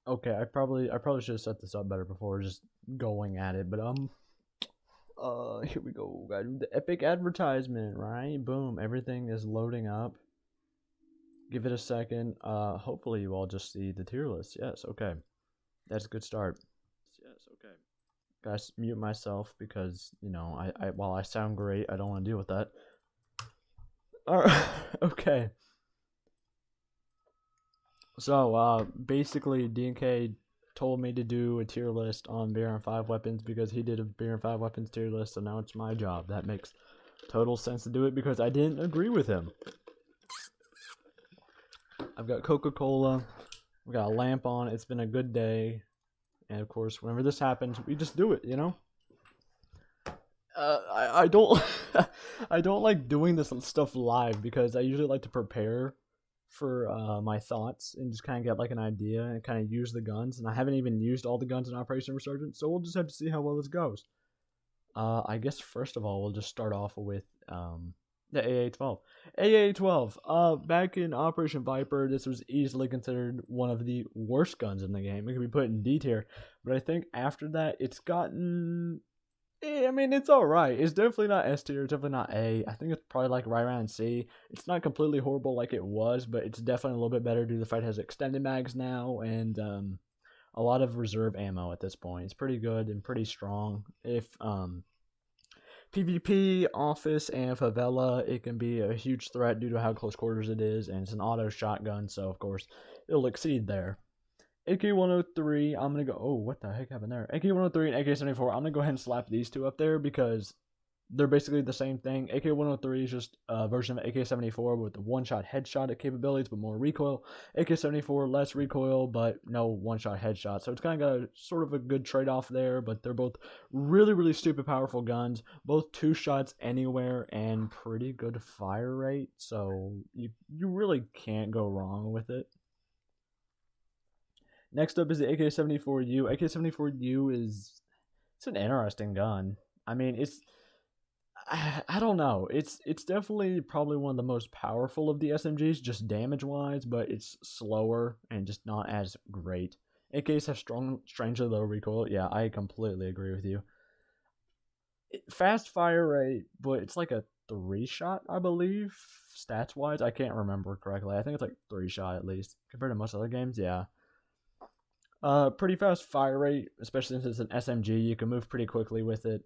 Okay, I probably should have set this up better before just going at it, but here we go. Gotta do the epic advertisement, right? Boom, everything is loading up. Give it a second. Hopefully you all just see the tier list. Yes, okay. That's a good start. Yes, okay. Guys, mute myself because, while I sound great, I don't want to deal with that. Alright, okay. So, basically, DNK told me to do a tier list on BRM5 weapons because he did a BRM5 weapons tier list, so now it's my job. That makes total sense to do it because I didn't agree with him. I've got Coca-Cola. We got a lamp on. It's been a good day. And of course, whenever this happens, we just do it, you know? I don't I don't like doing this stuff live because I usually like to prepare for my thoughts and just kind of get like an idea and kind of use the guns. And I haven't even used all the guns in Operation Resurgence, so we'll just have to see how well this goes. I guess first of all, we'll just start off with the AA-12. AA-12. Back in Operation Viper, this was easily considered one of the worst guns in the game. It can be put in D tier, but I think after that, it's gotten. I mean, it's alright. It's definitely not S tier. It's definitely not A. I think it's probably like right around C. It's not completely horrible like it was, but it's definitely a little bit better due to the fact it has extended mags now and a lot of reserve ammo at this point. It's pretty good and pretty strong. If PvP, Office, and Favela, it can be a huge threat due to how close quarters it is, and it's an auto shotgun, so of course it'll exceed there. AK-103, I'm going to go, oh, what the heck happened there? AK-103 and AK-74, I'm going to go ahead and slap these two up there because they're basically the same thing. AK-103 is just a version of AK-74 with the one-shot headshot capabilities, but more recoil. AK-74, less recoil, but no one-shot headshot. So it's kind of got a, sort of a good trade-off there, but they're both really, really stupid powerful guns. Both 2 shots anywhere and pretty good fire rate, so you really can't go wrong with it. Next up is the AK-74U. AK-74U it's an interesting gun. I mean, I don't know. It's definitely probably one of the most powerful of the SMGs, just damage-wise, but it's slower and just not as great. AKs have strangely low recoil. Yeah, I completely agree with you. Fast fire rate, but it's like a 3-shot, I believe, stats-wise. I can't remember correctly. I think it's like 3-shot at least compared to most other games. Yeah. Pretty fast fire rate, especially since it's an SMG. You can move pretty quickly with it.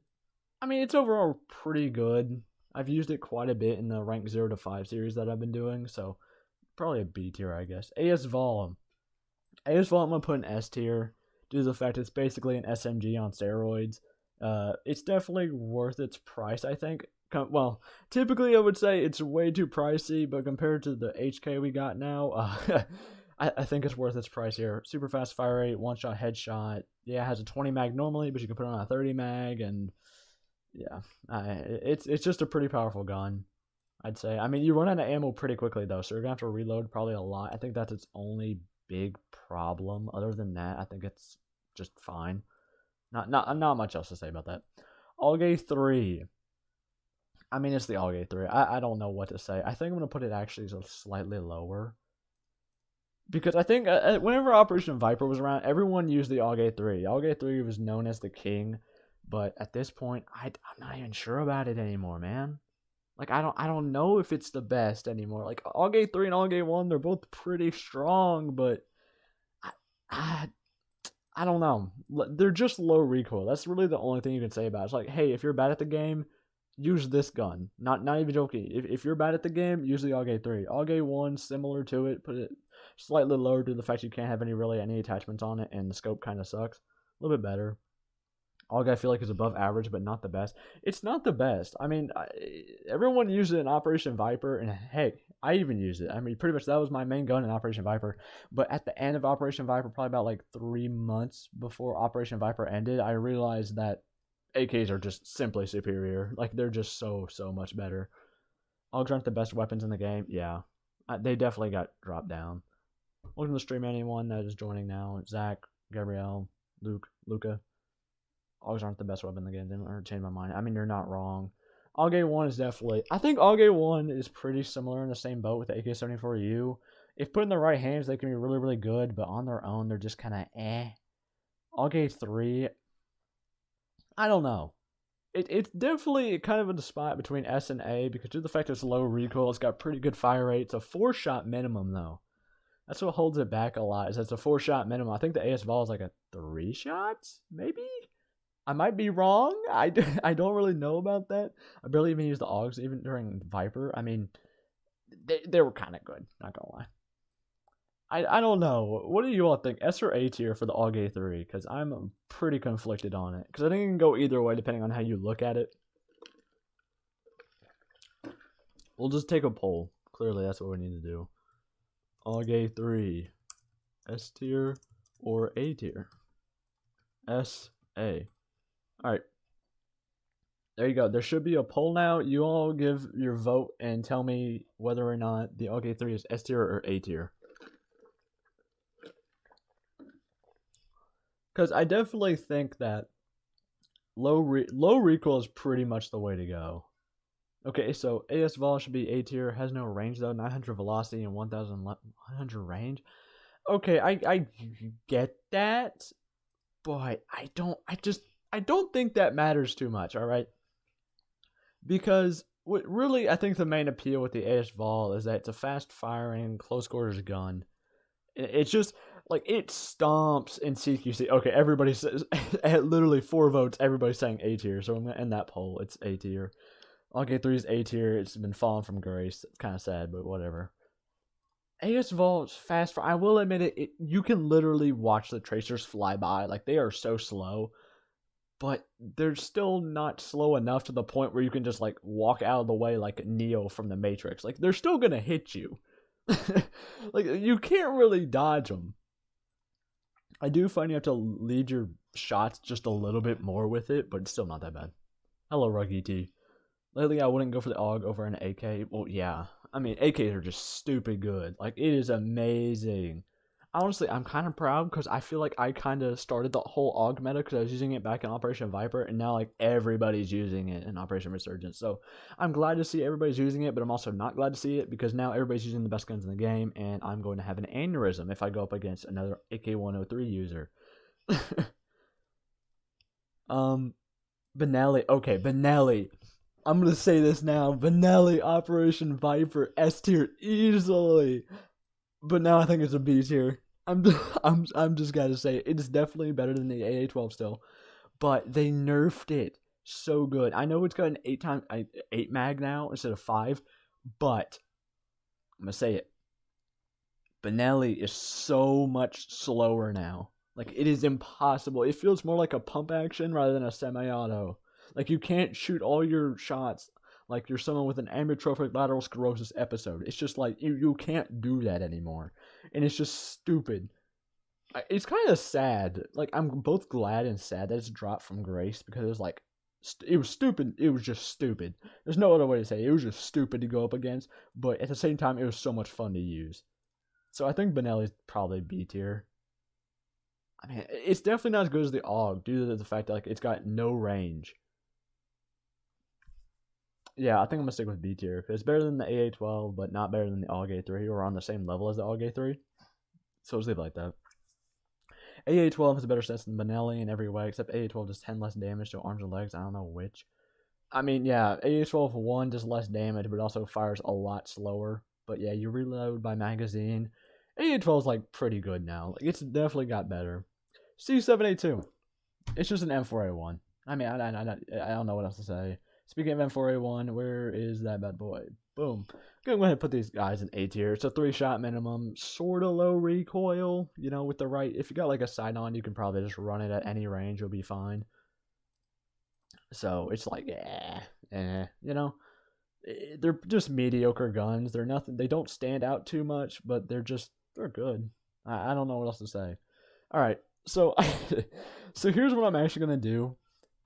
I mean, it's overall pretty good. I've used it quite a bit in the rank 0 to 5 series that I've been doing, so probably a B tier, I guess. AS Vol. AS Vol, I'm going to put in S tier due to the fact it's basically an SMG on steroids. It's definitely worth its price, I think. Well, typically I would say it's way too pricey, but compared to the HK we got now, I think it's worth its price here. Super fast fire rate, one-shot headshot. Yeah, it has a 20 mag normally, but you can put it on a 30 mag, and yeah, it's just a pretty powerful gun, I'd say. I mean, you run out of ammo pretty quickly though, so you're gonna have to reload probably a lot. I think that's its only big problem. Other than that, I think it's just fine. Not much else to say about that. Algae 3. I mean, it's the Algae 3. I don't know what to say. I think I'm gonna put it actually slightly lower. Because I think whenever Operation Viper was around, everyone used the Algae 3. Algae 3 was known as the king, but at this point, I'm not even sure about it anymore, man. Like, I don't know if it's the best anymore. Like, Algae 3 and Algae 1, they're both pretty strong, but I don't know. They're just low recoil. That's really the only thing you can say about it. It's like, hey, if you're bad at the game, use this gun. Not even joking. If you're bad at the game, use the Algae 3. Algae 1, similar to it, put it slightly lower due to the fact you can't have any attachments on it, and the scope kind of sucks. A little bit better. Algae I feel like is above average, but not the best. It's not the best. I mean, everyone used it in Operation Viper, and hey, I even used it. I mean, pretty much that was my main gun in Operation Viper. But at the end of Operation Viper, probably about like 3 months before Operation Viper ended, I realized that AKs are just simply superior. Like, they're just so much better. Augs aren't the best weapons in the game. Yeah, they definitely got dropped down. Welcome to the stream, anyone that is joining now. Zach, Gabrielle, Luca. Augs aren't the best weapon in the game. They didn't change my mind. I mean, you're not wrong. Algae 1 is definitely... I think Algae 1 is pretty similar in the same boat with the AK-74U. if put in the right hands, they can be really, really good, but on their own, they're just kind of eh. AUG 3, I don't know. It's definitely kind of in the spot between S and A because due to the fact that it's low recoil, it's got pretty good fire rate. It's a 4-shot minimum, though. That's what holds it back a lot, is it's a 4-shot minimum. I think the AS Vol is like a 3 shots, maybe? I might be wrong. I don't really know about that. I barely even use the AUGs even during Viper. I mean, they were kind of good, not gonna lie. I don't know. What do you all think? S or A tier for the AUG 3? Because I'm pretty conflicted on it. Because I think it can go either way depending on how you look at it. We'll just take a poll. Clearly, that's what we need to do. AUG 3. S tier or A tier? S, A. Alright. There you go. There should be a poll now. You all give your vote and tell me whether or not the AUG 3 is S tier or A tier. Because I definitely think that low recoil is pretty much the way to go. Okay, so AS Vol should be A tier. Has no range though. 900 velocity and 1100 range. Okay, I get that, but I don't think that matters too much. All right, because what really I think the main appeal with the AS Vol is that it's a fast firing close quarters gun. It's just like it stomps in CQC. Okay, everybody says at literally 4 votes. Everybody's saying A tier, so I'm gonna end that poll. It's A tier. AUG 3 is A tier. It's been falling from grace. It's kind of sad, but whatever. AS Vol is fast. I will admit it. You can literally watch the tracers fly by. Like they are so slow, but they're still not slow enough to the point where you can just like walk out of the way like Neo from the Matrix. Like they're still gonna hit you. Like you can't really dodge them. I do find you have to lead your shots just a little bit more with it, but it's still not that bad. Hello, Ruggy T. Lately, I wouldn't go for the AUG over an AK. Well, yeah. I mean, AKs are just stupid good. Like, it is amazing. Honestly, I'm kind of proud because I feel like I kind of started the whole AUG meta because I was using it back in Operation Viper, and now, like, everybody's using it in Operation Resurgence. So, I'm glad to see everybody's using it, but I'm also not glad to see it because now everybody's using the best guns in the game, and I'm going to have an aneurysm if I go up against another AK-103 user. Benelli. Okay, Benelli. I'm gonna say this now. Benelli, Operation Viper, S tier easily. But now I think it's a B tier. I'm just gotta say it is definitely better than the AA-12 still. But they nerfed it so good. I know it's got an 8 mag now instead of 5, but I'm gonna say it. Benelli is so much slower now. Like it is impossible. It feels more like a pump action rather than a semi-auto. Like, you can't shoot all your shots like you're someone with an amyotrophic lateral sclerosis episode. It's just like, you can't do that anymore. And it's just stupid. It's kind of sad. Like, I'm both glad and sad that it's dropped from grace because it was like, it was stupid. It was just stupid. There's no other way to say it. It was just stupid to go up against. But at the same time, it was so much fun to use. So I think Benelli's probably B tier. I mean, it's definitely not as good as the AUG due to the fact that like it's got no range. Yeah, I think I'm gonna stick with B tier. It's better than the AA-12, but not better than the AUG 3, or on the same level as the AUG 3. So let's leave it like that. AA-12 has a better sense than Benelli in every way, except AA-12 does 10 less damage to arms and legs. I don't know which. I mean, yeah, AA-12 1 does less damage, but also fires a lot slower. But yeah, you reload by magazine. AA-12 is like pretty good now. Like, it's definitely got better. C7A2. It's just an M4A1. I mean, I don't know what else to say. Speaking of M4A1, where is that bad boy? Boom. I'm going to go ahead and put these guys in A tier. It's a 3-shot minimum, sort of low recoil, you know, with the right. If you got like a sight on, you can probably just run it at any range. You'll be fine. So it's like, you know, they're just mediocre guns. They're nothing. They don't stand out too much, but they're good. I don't know what else to say. All right. So, so here's what I'm actually going to do.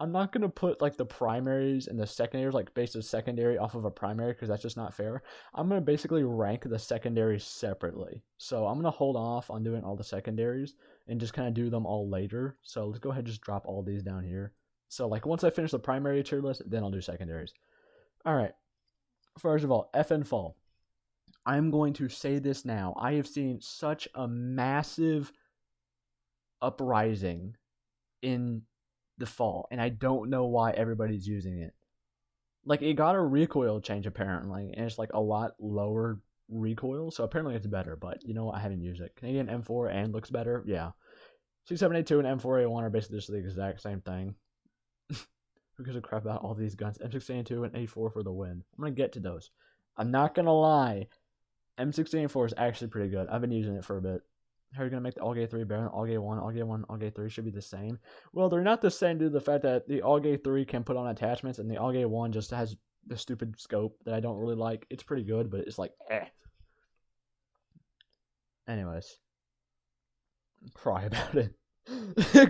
I'm not going to put like the primaries and the secondaries, like base a secondary off of a primary because that's just not fair. I'm going to basically rank the secondaries separately. So I'm going to hold off on doing all the secondaries and just kind of do them all later. So let's go ahead and just drop all these down here. So like once I finish the primary tier list, then I'll do secondaries. All right. First of all, FN Fall. I'm going to say this now. I have seen such a massive uprising in the fall, and I don't know why everybody's using it. Like, it got a recoil change apparently, and it's like a lot lower recoil, so apparently it's better, but you know what, I haven't used it. Canadian M4 and looks better, yeah. C7A2 and M4A1 are basically just the exact same thing. Who gives a crap about all these guns? M16A2 and A4 for the win. I'm gonna get to those. I'm not gonna lie, M16A4 is actually pretty good. I've been using it for a bit. How are you going to make the AUG 3 better than AUG 1? AUG 1, AUG 3 should be the same. Well, they're not the same due to the fact that the AUG 3 can put on attachments and the AUG 1 just has the stupid scope that I don't really like. It's pretty good, but it's like, eh. Anyways. Cry about it.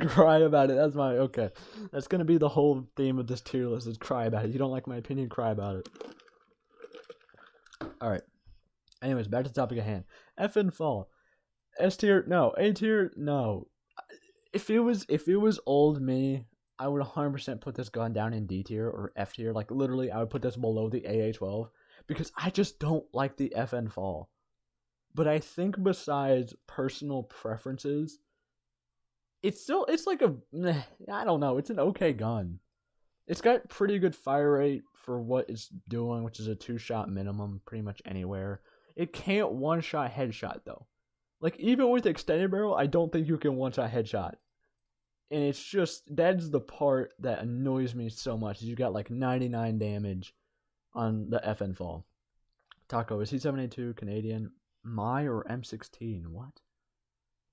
Cry about it. That's my, okay. That's going to be the whole theme of this tier list is cry about it. You don't like my opinion, cry about it. Alright. Anyways, back to the topic at hand. F and fall. S tier, no. A tier, no. If it was old me, I would 100% put this gun down in D tier or F tier. Like, literally, I would put this below the AA-12 because I just don't like the FN fall. But I think besides personal preferences, it's like a, I don't know, it's an okay gun. It's got pretty good fire rate for what it's doing, which is a 2-shot minimum pretty much anywhere. It can't one-shot headshot, though. Like, even with extended barrel, I don't think you can one-shot headshot. And it's just, that's the part that annoys me so much, is you got like 99 damage on the FN fall. Taco, is C7A2 Canadian? My or M16? What?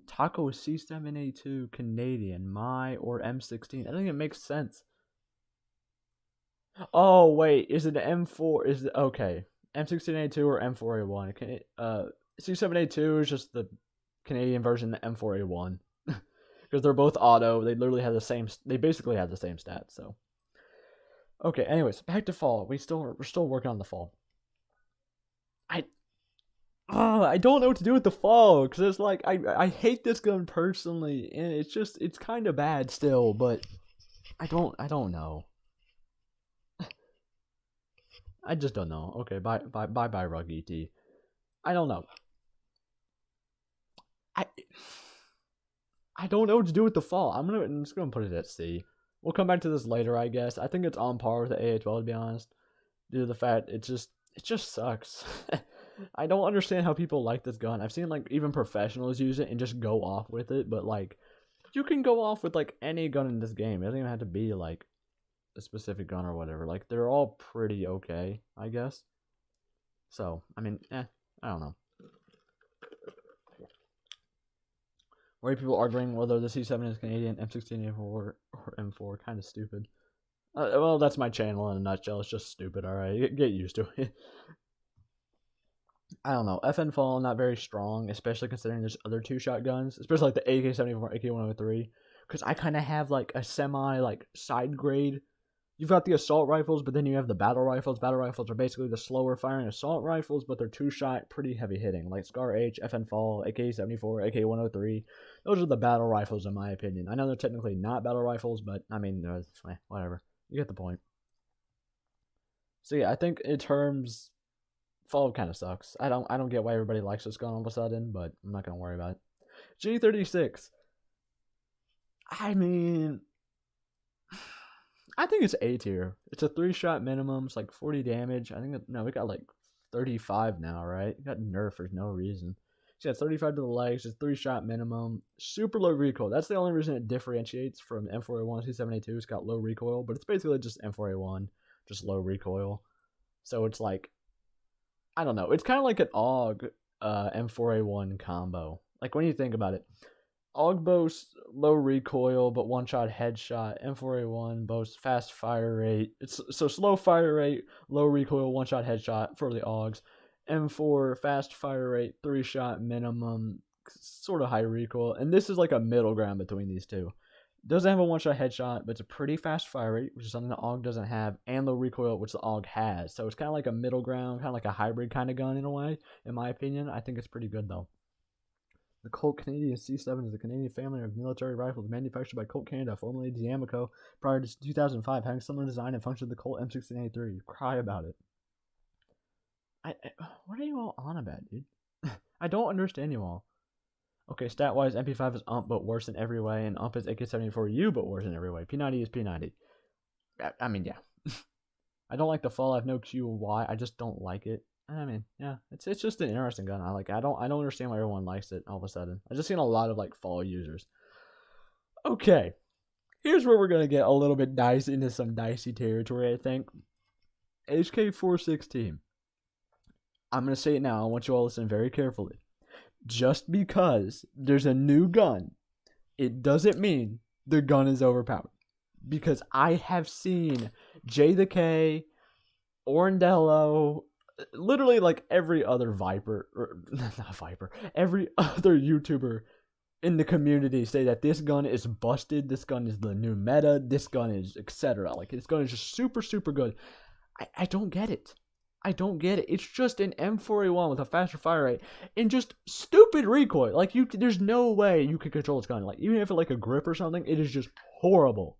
Taco is C7A2 Canadian. My or M16? I think it makes sense. Oh, wait, is it M4? Is it, okay. M16A2 or M4A1? C7A2 is just the Canadian version of M4A1. Because they're both auto. They literally have the same, they basically have the same stats, so. Okay, anyways, back to fall. We're still working on the fall. I don't know what to do with the fall, because it's like, I hate this gun personally, and it's kind of bad still, but I don't know. I just don't know. Okay, bye Rug ET. I don't know. I don't know what to do with the fall. I'm just gonna put it at C. We'll come back to this later, I guess. I think it's on par with the AA-12, to be honest, due to the fact it just sucks. I don't understand how people like this gun. I've seen like even professionals use it and just go off with it, but like you can go off with like any gun in this game. It doesn't even have to be like a specific gun or whatever. Like, they're all pretty okay, I guess. So, I mean, I don't know. Why are people arguing whether the C7 is Canadian, M16A4 or M4? Kind of stupid. Well, that's my channel in a nutshell. It's just stupid, alright? Get used to it. I don't know. FN fall, not very strong, especially considering there's other 2-shot guns, especially like the AK-74, AK-103. Because I kind of have like a semi, like, side grade. You've got the assault rifles, but then you have the battle rifles. Battle rifles are basically the slower firing assault rifles, but they're 2-shot, pretty heavy hitting. Like Scar H, FN Fall, AK-74, AK-103. Those are the battle rifles, in my opinion. I know they're technically not battle rifles, but I mean, whatever. You get the point. So yeah, I think in terms, Fall kind of sucks. I don't get why everybody likes this gun all of a sudden, but I'm not gonna worry about it. G36. I mean, I think it's A tier. It's a 3-shot minimum. It's like 40 damage. I think we got like 35 now, right? It got nerfed for no reason. So yeah, 35 to the legs. It's 3-shot minimum. Super low recoil. That's the only reason it differentiates from M4A1 C7A2. It's got low recoil, but it's basically just M4A1, just low recoil. So it's like, I don't know. It's kind of like an AUG M4A1 combo. Like, when you think about it, AUG boasts low recoil but 1-shot headshot. M4A1 boasts fast fire rate. It's so slow fire rate, low recoil, 1-shot headshot for the AUGs. M4 fast fire rate, 3-shot minimum, sort of high recoil. And this is like a middle ground between these two. Doesn't have a 1-shot headshot, but it's a pretty fast fire rate, which is something the AUG doesn't have, and low recoil, which the AUG has. So it's kind of like a middle ground, kind of like a hybrid kind of gun in a way, in my opinion. I think it's pretty good though. The Colt Canadian C7 is a Canadian family of military rifles manufactured by Colt Canada, formerly Diamico, prior to 2005, having similar design and function to the Colt M16A3. Cry about it. What are you all on about, dude? I don't understand you all. Okay, stat-wise, MP5 is UMP, but worse in every way, and UMP is AK-74U, but worse in every way. P90 is P90. I mean, yeah. I don't like the fall. I have no Q or Y. I just don't like it. I mean, yeah, it's just an interesting gun. I don't understand why everyone likes it all of a sudden. I've just seen a lot of like fall users. Okay, here's where we're gonna get a little bit dicey into some dicey territory. I think HK416. I'm gonna say it now. I want you all to listen very carefully. Just because there's a new gun, it doesn't mean the gun is overpowered. Because I have seen J the K, Orandello, literally like every other Viper, or not Viper, every other YouTuber in the community say that this gun is busted, this gun is the new meta, this gun is etc. Like, this gun is just super, super good. I don't get it. I don't get it. It's just an M4A1 with a faster fire rate and just stupid recoil. Like, there's no way you can control this gun. Like, even if it's like a grip or something, it is just horrible.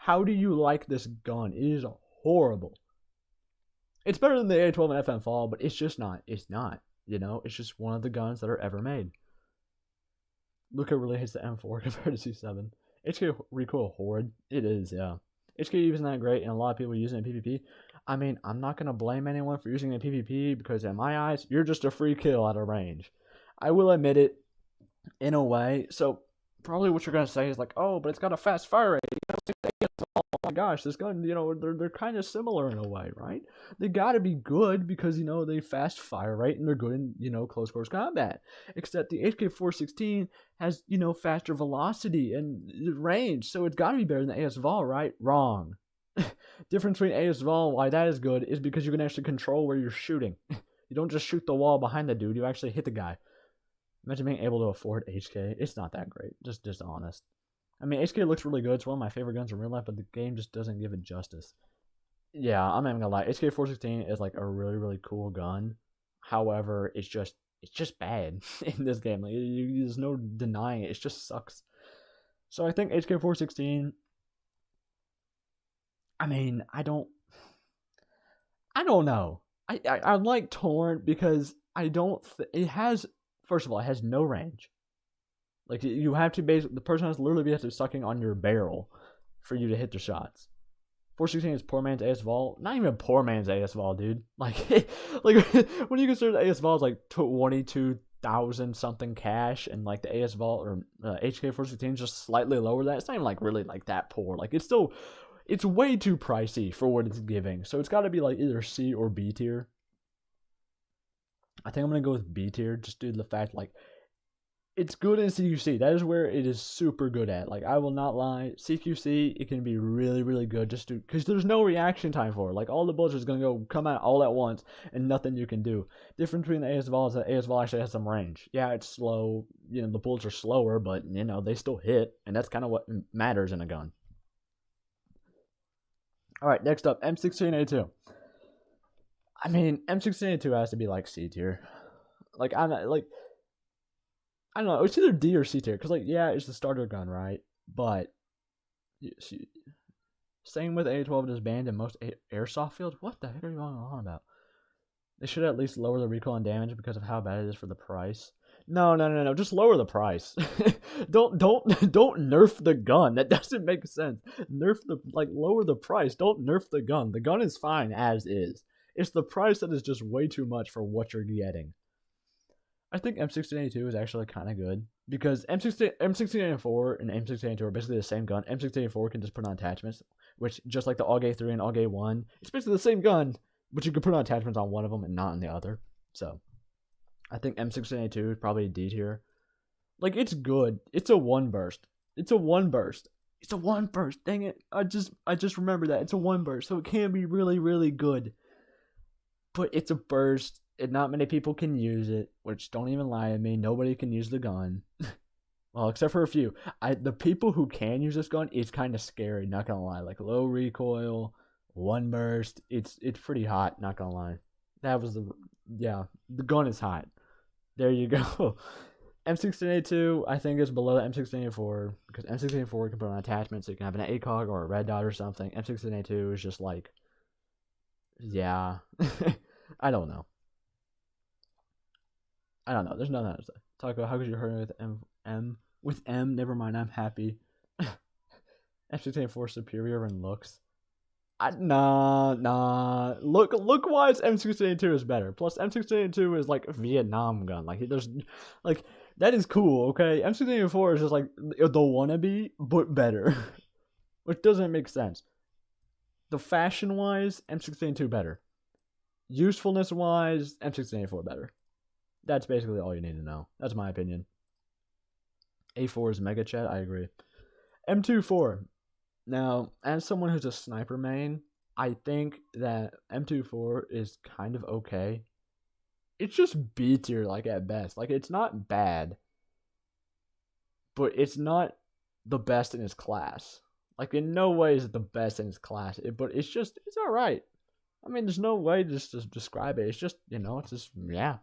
How do you like this gun? It is horrible. It's better than the A12 and FM Fall, but it's just not. It's not. You know, it's just one of the guns that are ever made. Look, it really hits the M4 compared to C7. HK recoil horrid. It is, yeah. HK isn't that great, and a lot of people use it in PvP. I mean, I'm not going to blame anyone for using it in PvP, because in my eyes, you're just a free kill out of range. I will admit it, in a way. So, probably what you're going to say is like, oh, but it's got a fast fire rate. Oh my gosh, this gun, you know, they're kind of similar in a way, right? They got to be good because, you know, they fast fire rate and they're good in, you know, close quarters combat. Except the HK416 has, you know, faster velocity and range, so it's got to be better than the AS Vol, right? Wrong. Difference between AS Vol and why that is good is because you can actually control where you're shooting. You don't just shoot the wall behind the dude, you actually hit the guy. Imagine being able to afford HK. It's not that great, just honest. I mean, HK looks really good. It's one of my favorite guns in real life, but the game just doesn't give it justice. Yeah, I'm not even gonna lie. HK416 is like a really, really cool gun. However, it's just bad in this game. Like, there's no denying it. It just sucks. So I think HK416. I mean, I don't know. I'm like torn because I don't. It has, first of all, it has no range. Like, you have to the person has to literally be sucking on your barrel for you to hit the shots. 416 is poor man's AS Vol. Not even poor man's AS Vol, dude. Like, when you consider the AS Vol is like 22,000 something cash, and like the AS Vol or HK416 is just slightly lower than that. It's not even like really like that poor. Like, it's way too pricey for what it's giving. So it's got to be like either C or B tier. I think I'm gonna go with B tier just due to the fact like, it's good in CQC. That is where it is super good at. Like, I will not lie. CQC, it can be really, really good just because there's no reaction time for it. Like, all the bullets is going to come out all at once and nothing you can do. Difference between the AS Vol is that AS Vol actually has some range. Yeah, it's slow. You know, the bullets are slower, but, you know, they still hit. And that's kind of what matters in a gun. All right, next up, M16A2. I mean, M16A2 has to be like C tier. Like, I don't know, it's either D or C tier, because, like, yeah, it's the starter gun, right? But, same with A12, it is banned in most airsoft fields. What the heck are you on about? They should at least lower the recoil and damage because of how bad it is for the price. No, just lower the price. don't nerf the gun. That doesn't make sense. Lower the price. Don't nerf the gun. The gun is fine as is. It's the price that is just way too much for what you're getting. I think M16A2 is actually kind of good because M16A4 and M16A2 are basically the same gun. M16A4 can just put on attachments, which just like the AUG 3 and AUG 1, it's basically the same gun, but you can put on attachments on one of them and not on the other. So I think M16A2 is probably a D tier. Like, it's good. It's a one burst. Dang it! I just remember that it's a one burst, so it can be really, really good. But it's a burst. And not many people can use it, which, don't even lie to me, nobody can use the gun. Well, except for a few. The people who can use this gun, it's kind of scary, not gonna lie. Like, low recoil, one burst, it's pretty hot, not gonna lie. The gun is hot. There you go. M16A2, I think, is below the M16A4, because M16A4 can put on attachments, so you can have an ACOG or a red dot or something. M16A2 is just like, yeah, I don't know. I don't know. There's nothing else to say. Talk about how could you hurt me with M. Never mind. I'm happy. M16A4 superior in looks. Nah. Look wise, M16A2 is better. Plus, M16A2 is like a Vietnam gun. Like, there's, like, that is cool, okay? M16A4 is just like the wannabe, but better. Which doesn't make sense. The fashion wise, M16A2 better. Usefulness wise, M16A4 better. That's basically all you need to know. That's my opinion. A4 is mega chat, I agree. M24. Now, as someone who's a sniper main, I think that M24 is kind of okay. It's just B tier, like, at best. Like, it's not bad, but it's not the best in its class. Like, in no way is it the best in its class, but it's alright. I mean, there's no way just to describe it. It's just, it's just, yeah.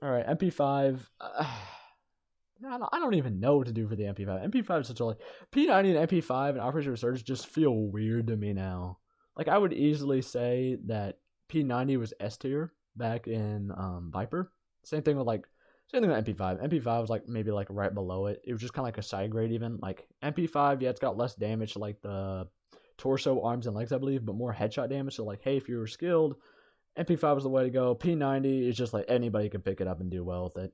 Alright, MP5. I don't even know what to do for the MP5. MP5 is such a, like, P90 and MP5 and Operation Resurgence just feel weird to me now. Like, I would easily say that P90 was S tier back in Viper. Same thing with MP5. MP5 was like maybe like right below it. It was just kind of like a side grade even. Like MP5, yeah, it's got less damage to like the torso, arms, and legs, I believe, but more headshot damage. So like, hey, if you were skilled, MP5 was the way to go. P90 is just like anybody can pick it up and do well with it,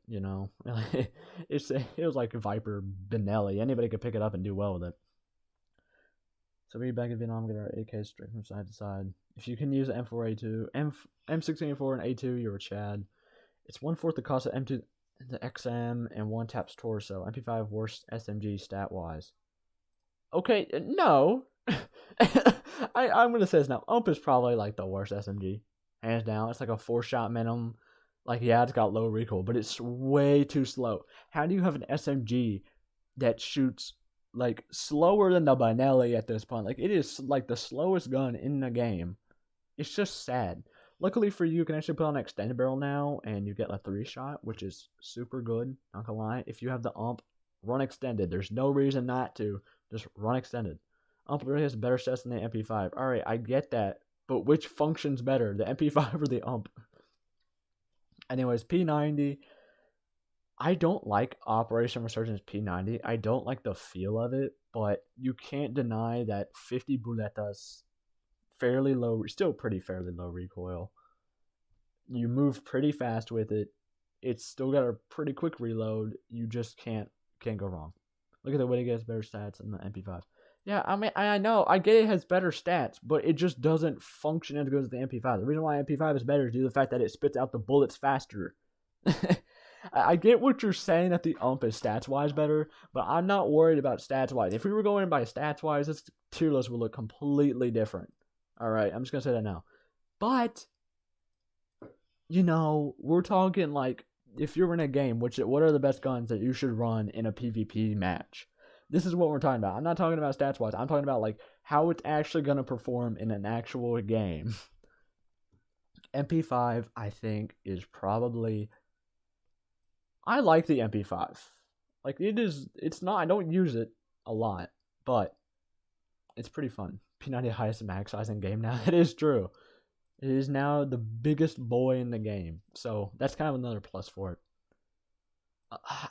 It was like Viper Benelli. Anybody could pick it up and do well with it. So we back in Vietnam, get our AK straight from side to side. If you can use M4A2, M16A4 and A2, you're a Chad. It's 1/4 the cost of M2, the XM, and 1 taps torso. MP5 worst SMG stat wise. Okay, no. I'm gonna say this now. UMP is probably like the worst SMG. Hands down. It's like a 4-shot minimum. Like, yeah, it's got low recoil, but it's way too slow. How do you have an SMG that shoots like slower than the Benelli at this point? Like, it is like the slowest gun in the game. It's just sad. Luckily for you, you can actually put on an extended barrel now, and you get a 3-shot, which is super good. Not gonna lie. If you have the UMP, run extended. There's no reason not to. Just run extended. UMP really has better stats than the MP5. Alright, I get that. But which functions better, the MP5 or the UMP? Anyways, P90. I don't like Operation Resurgence P90. I don't like the feel of it, but you can't deny that 50 buletas, fairly low, still fairly low recoil. You move pretty fast with it. It's still got a pretty quick reload. You just can't go wrong. Look at the way it gets better stats than the MP5. Yeah, I mean, I know, I get it has better stats, but it just doesn't function as good as the MP5. The reason why MP5 is better is due to the fact that it spits out the bullets faster. I get what you're saying that the UMP is stats-wise better, but I'm not worried about stats-wise. If we were going by stats-wise, this tier list would look completely different. Alright, I'm just going to say that now. But, we're talking like, if you're in a game, what are the best guns that you should run in a PvP match? This is what we're talking about. I'm not talking about stats-wise. I'm talking about like how it's actually going to perform in an actual game. MP5, I think, is probably... I like the MP5. Like, it's not... I don't use it a lot, but it's pretty fun. P90 highest mag size in game now. It is true. It is now the biggest boy in the game. So, that's kind of another plus for it.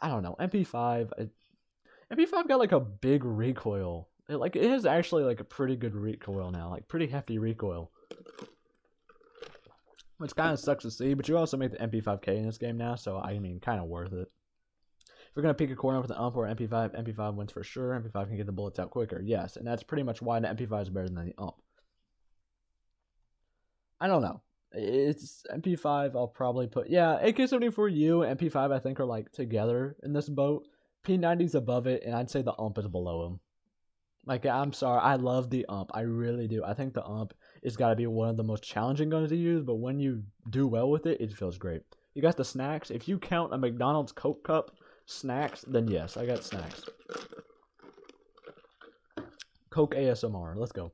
I don't know. MP5 got like a big recoil. It has actually like a pretty good recoil now, like pretty hefty recoil. Which kind of sucks to see, but you also make the MP5K in this game now, so I mean, kind of worth it. If you're gonna pick a corner with an UMP or MP5, MP5 wins for sure. MP5 can get the bullets out quicker, yes, and that's pretty much why the MP5 is better than the UMP. I don't know. It's MP5. I'll probably put AK-74U and MP5 I think are like together in this boat. P90's above it, and I'd say the UMP is below him. Like, I'm sorry, I love the UMP. I really do. I think the UMP is got to be one of the most challenging guns to use, but when you do well with it, it feels great. You got the snacks. If you count a McDonald's Coke Cup snacks, then yes, I got snacks. Coke ASMR. Let's go.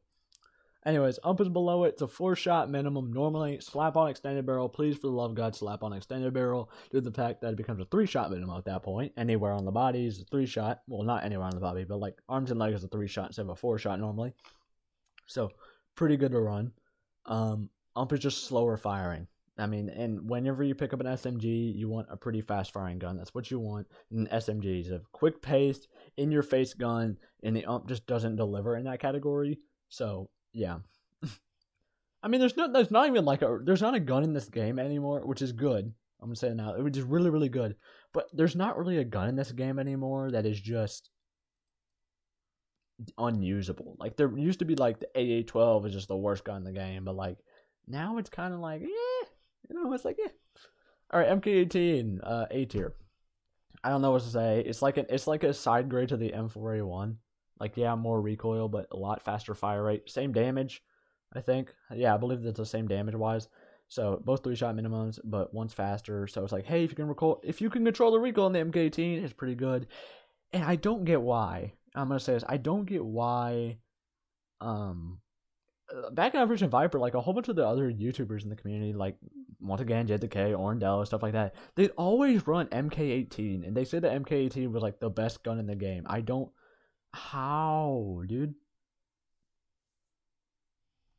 Anyways, UMP is below it. It's a 4-shot minimum. Normally, slap on extended barrel. Please, for the love of God, slap on extended barrel. Due to the fact that it becomes a 3-shot minimum at that point. Anywhere on the body is a 3-shot. Well, not anywhere on the body, but like arms and legs is a 3-shot instead of a 4-shot normally. So, pretty good to run. UMP is just slower firing. I mean, and whenever you pick up an SMG, you want a pretty fast firing gun. That's what you want in SMGs. A quick paced, in your face gun, and the just doesn't deliver in that category. So yeah. I mean, there's not even like there's not a gun in this game anymore, which is good. I'm gonna say it now, which is really, really good. But there's not really a gun in this game anymore that is just unusable. Like there used to be like the AA-12 is just the worst gun in the game, but like now it's kind of like it's like All right, MK18 A tier. I don't know what to say. It's like a side grade to the M4A1. Like yeah, more recoil, but a lot faster fire rate. Same damage, I think. Yeah, I believe that's the same damage wise. So both 3-shot minimums, but one's faster. So it's like, hey, if you can control the recoil in the MK18, it's pretty good. And I don't get why. I'm gonna say this. I don't get why. Back in Operation Viper, like a whole bunch of the other YouTubers in the community, like once again, JDK, Orndell, stuff like that, they'd always run MK18, and they say that MK18 was like the best gun in the game. I don't. How, dude?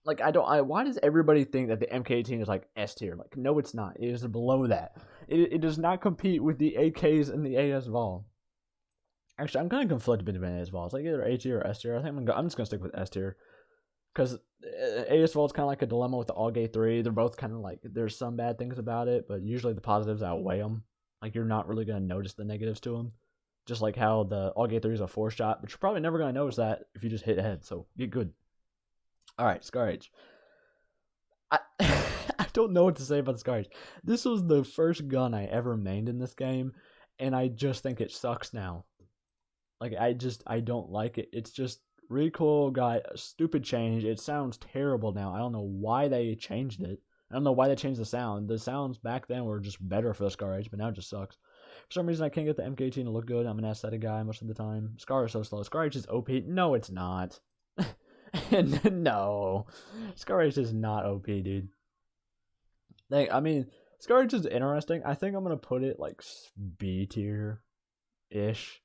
Like why does everybody think that the MK18 is like S tier? Like no, it's not. It is below that. It does not compete with the AKs and the AS Vol. Actually, I'm kind of conflicted between AS Vol. It's like either A tier or S tier. I think I'm just gonna stick with S tier because AS Vol is kind of like a dilemma with the AUG 3. They're both kind of like there's some bad things about it, but usually the positives outweigh them. Like you're not really gonna notice the negatives to them. Just like how the AUG 3 is a 4-shot, but you're probably never gonna notice that if you just hit head. So get good. All right, Scar H. I don't know what to say about Scar H. This was the first gun I ever mained in this game, and I just think it sucks now. Like I don't like it. It's just recoil got a stupid change. It sounds terrible now. I don't know why they changed it. I don't know why they changed the sound. The sounds back then were just better for the Scar H, but now it just sucks. For some reason, I can't get the MK18 to look good. I'm an aesthetic guy most of the time. Scar is so slow. Scar H is OP. No, it's not. No, Scar H is not OP, dude. I mean, Scar H is interesting. I think I'm gonna put it like B tier ish.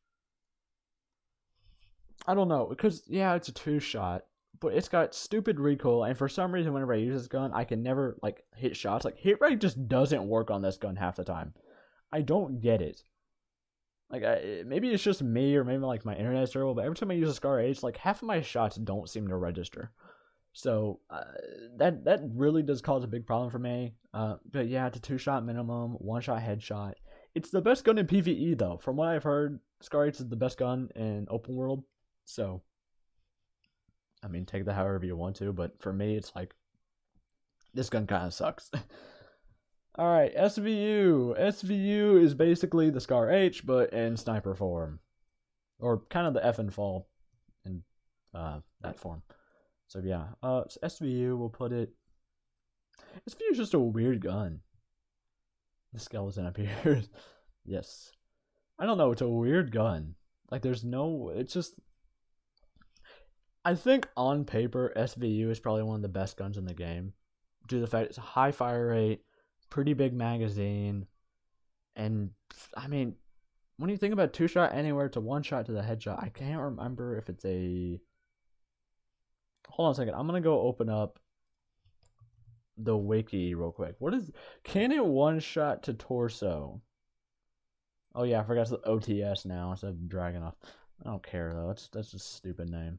I don't know because yeah, it's a 2-shot, but it's got stupid recoil, and for some reason, whenever I use this gun, I can never like hit shots. Like hit rate just doesn't work on this gun half the time. I don't get it. Like, maybe it's just me, or maybe like my internet's terrible, but every time I use a Scar H, like half of my shots don't seem to register. So that really does cause a big problem for me. But yeah, it's a 2-shot minimum, 1-shot headshot. It's the best gun in PvE though. From what I've heard, Scar H is the best gun in open world. So, I mean, take that however you want to, but for me, it's like this gun kind of sucks. Alright, SVU. SVU is basically the Scar H, but in sniper form. Or kind of the F and fall in that form. So yeah, SVU, we'll put it... SVU is just a weird gun. The skeleton appears. Yes. I don't know, it's a weird gun. Like, there's no... It's just... I think on paper, SVU is probably one of the best guns in the game. Due to the fact it's a high fire rate, pretty big magazine, and I mean, when you think about 2-shot anywhere to 1-shot to the headshot, I can't remember if it's a... Hold on a second, I'm gonna go open up the wiki real quick. Can it 1-shot to torso? Oh yeah, I forgot it's the OTS now instead of Dragunov. I don't care though, that's a stupid name.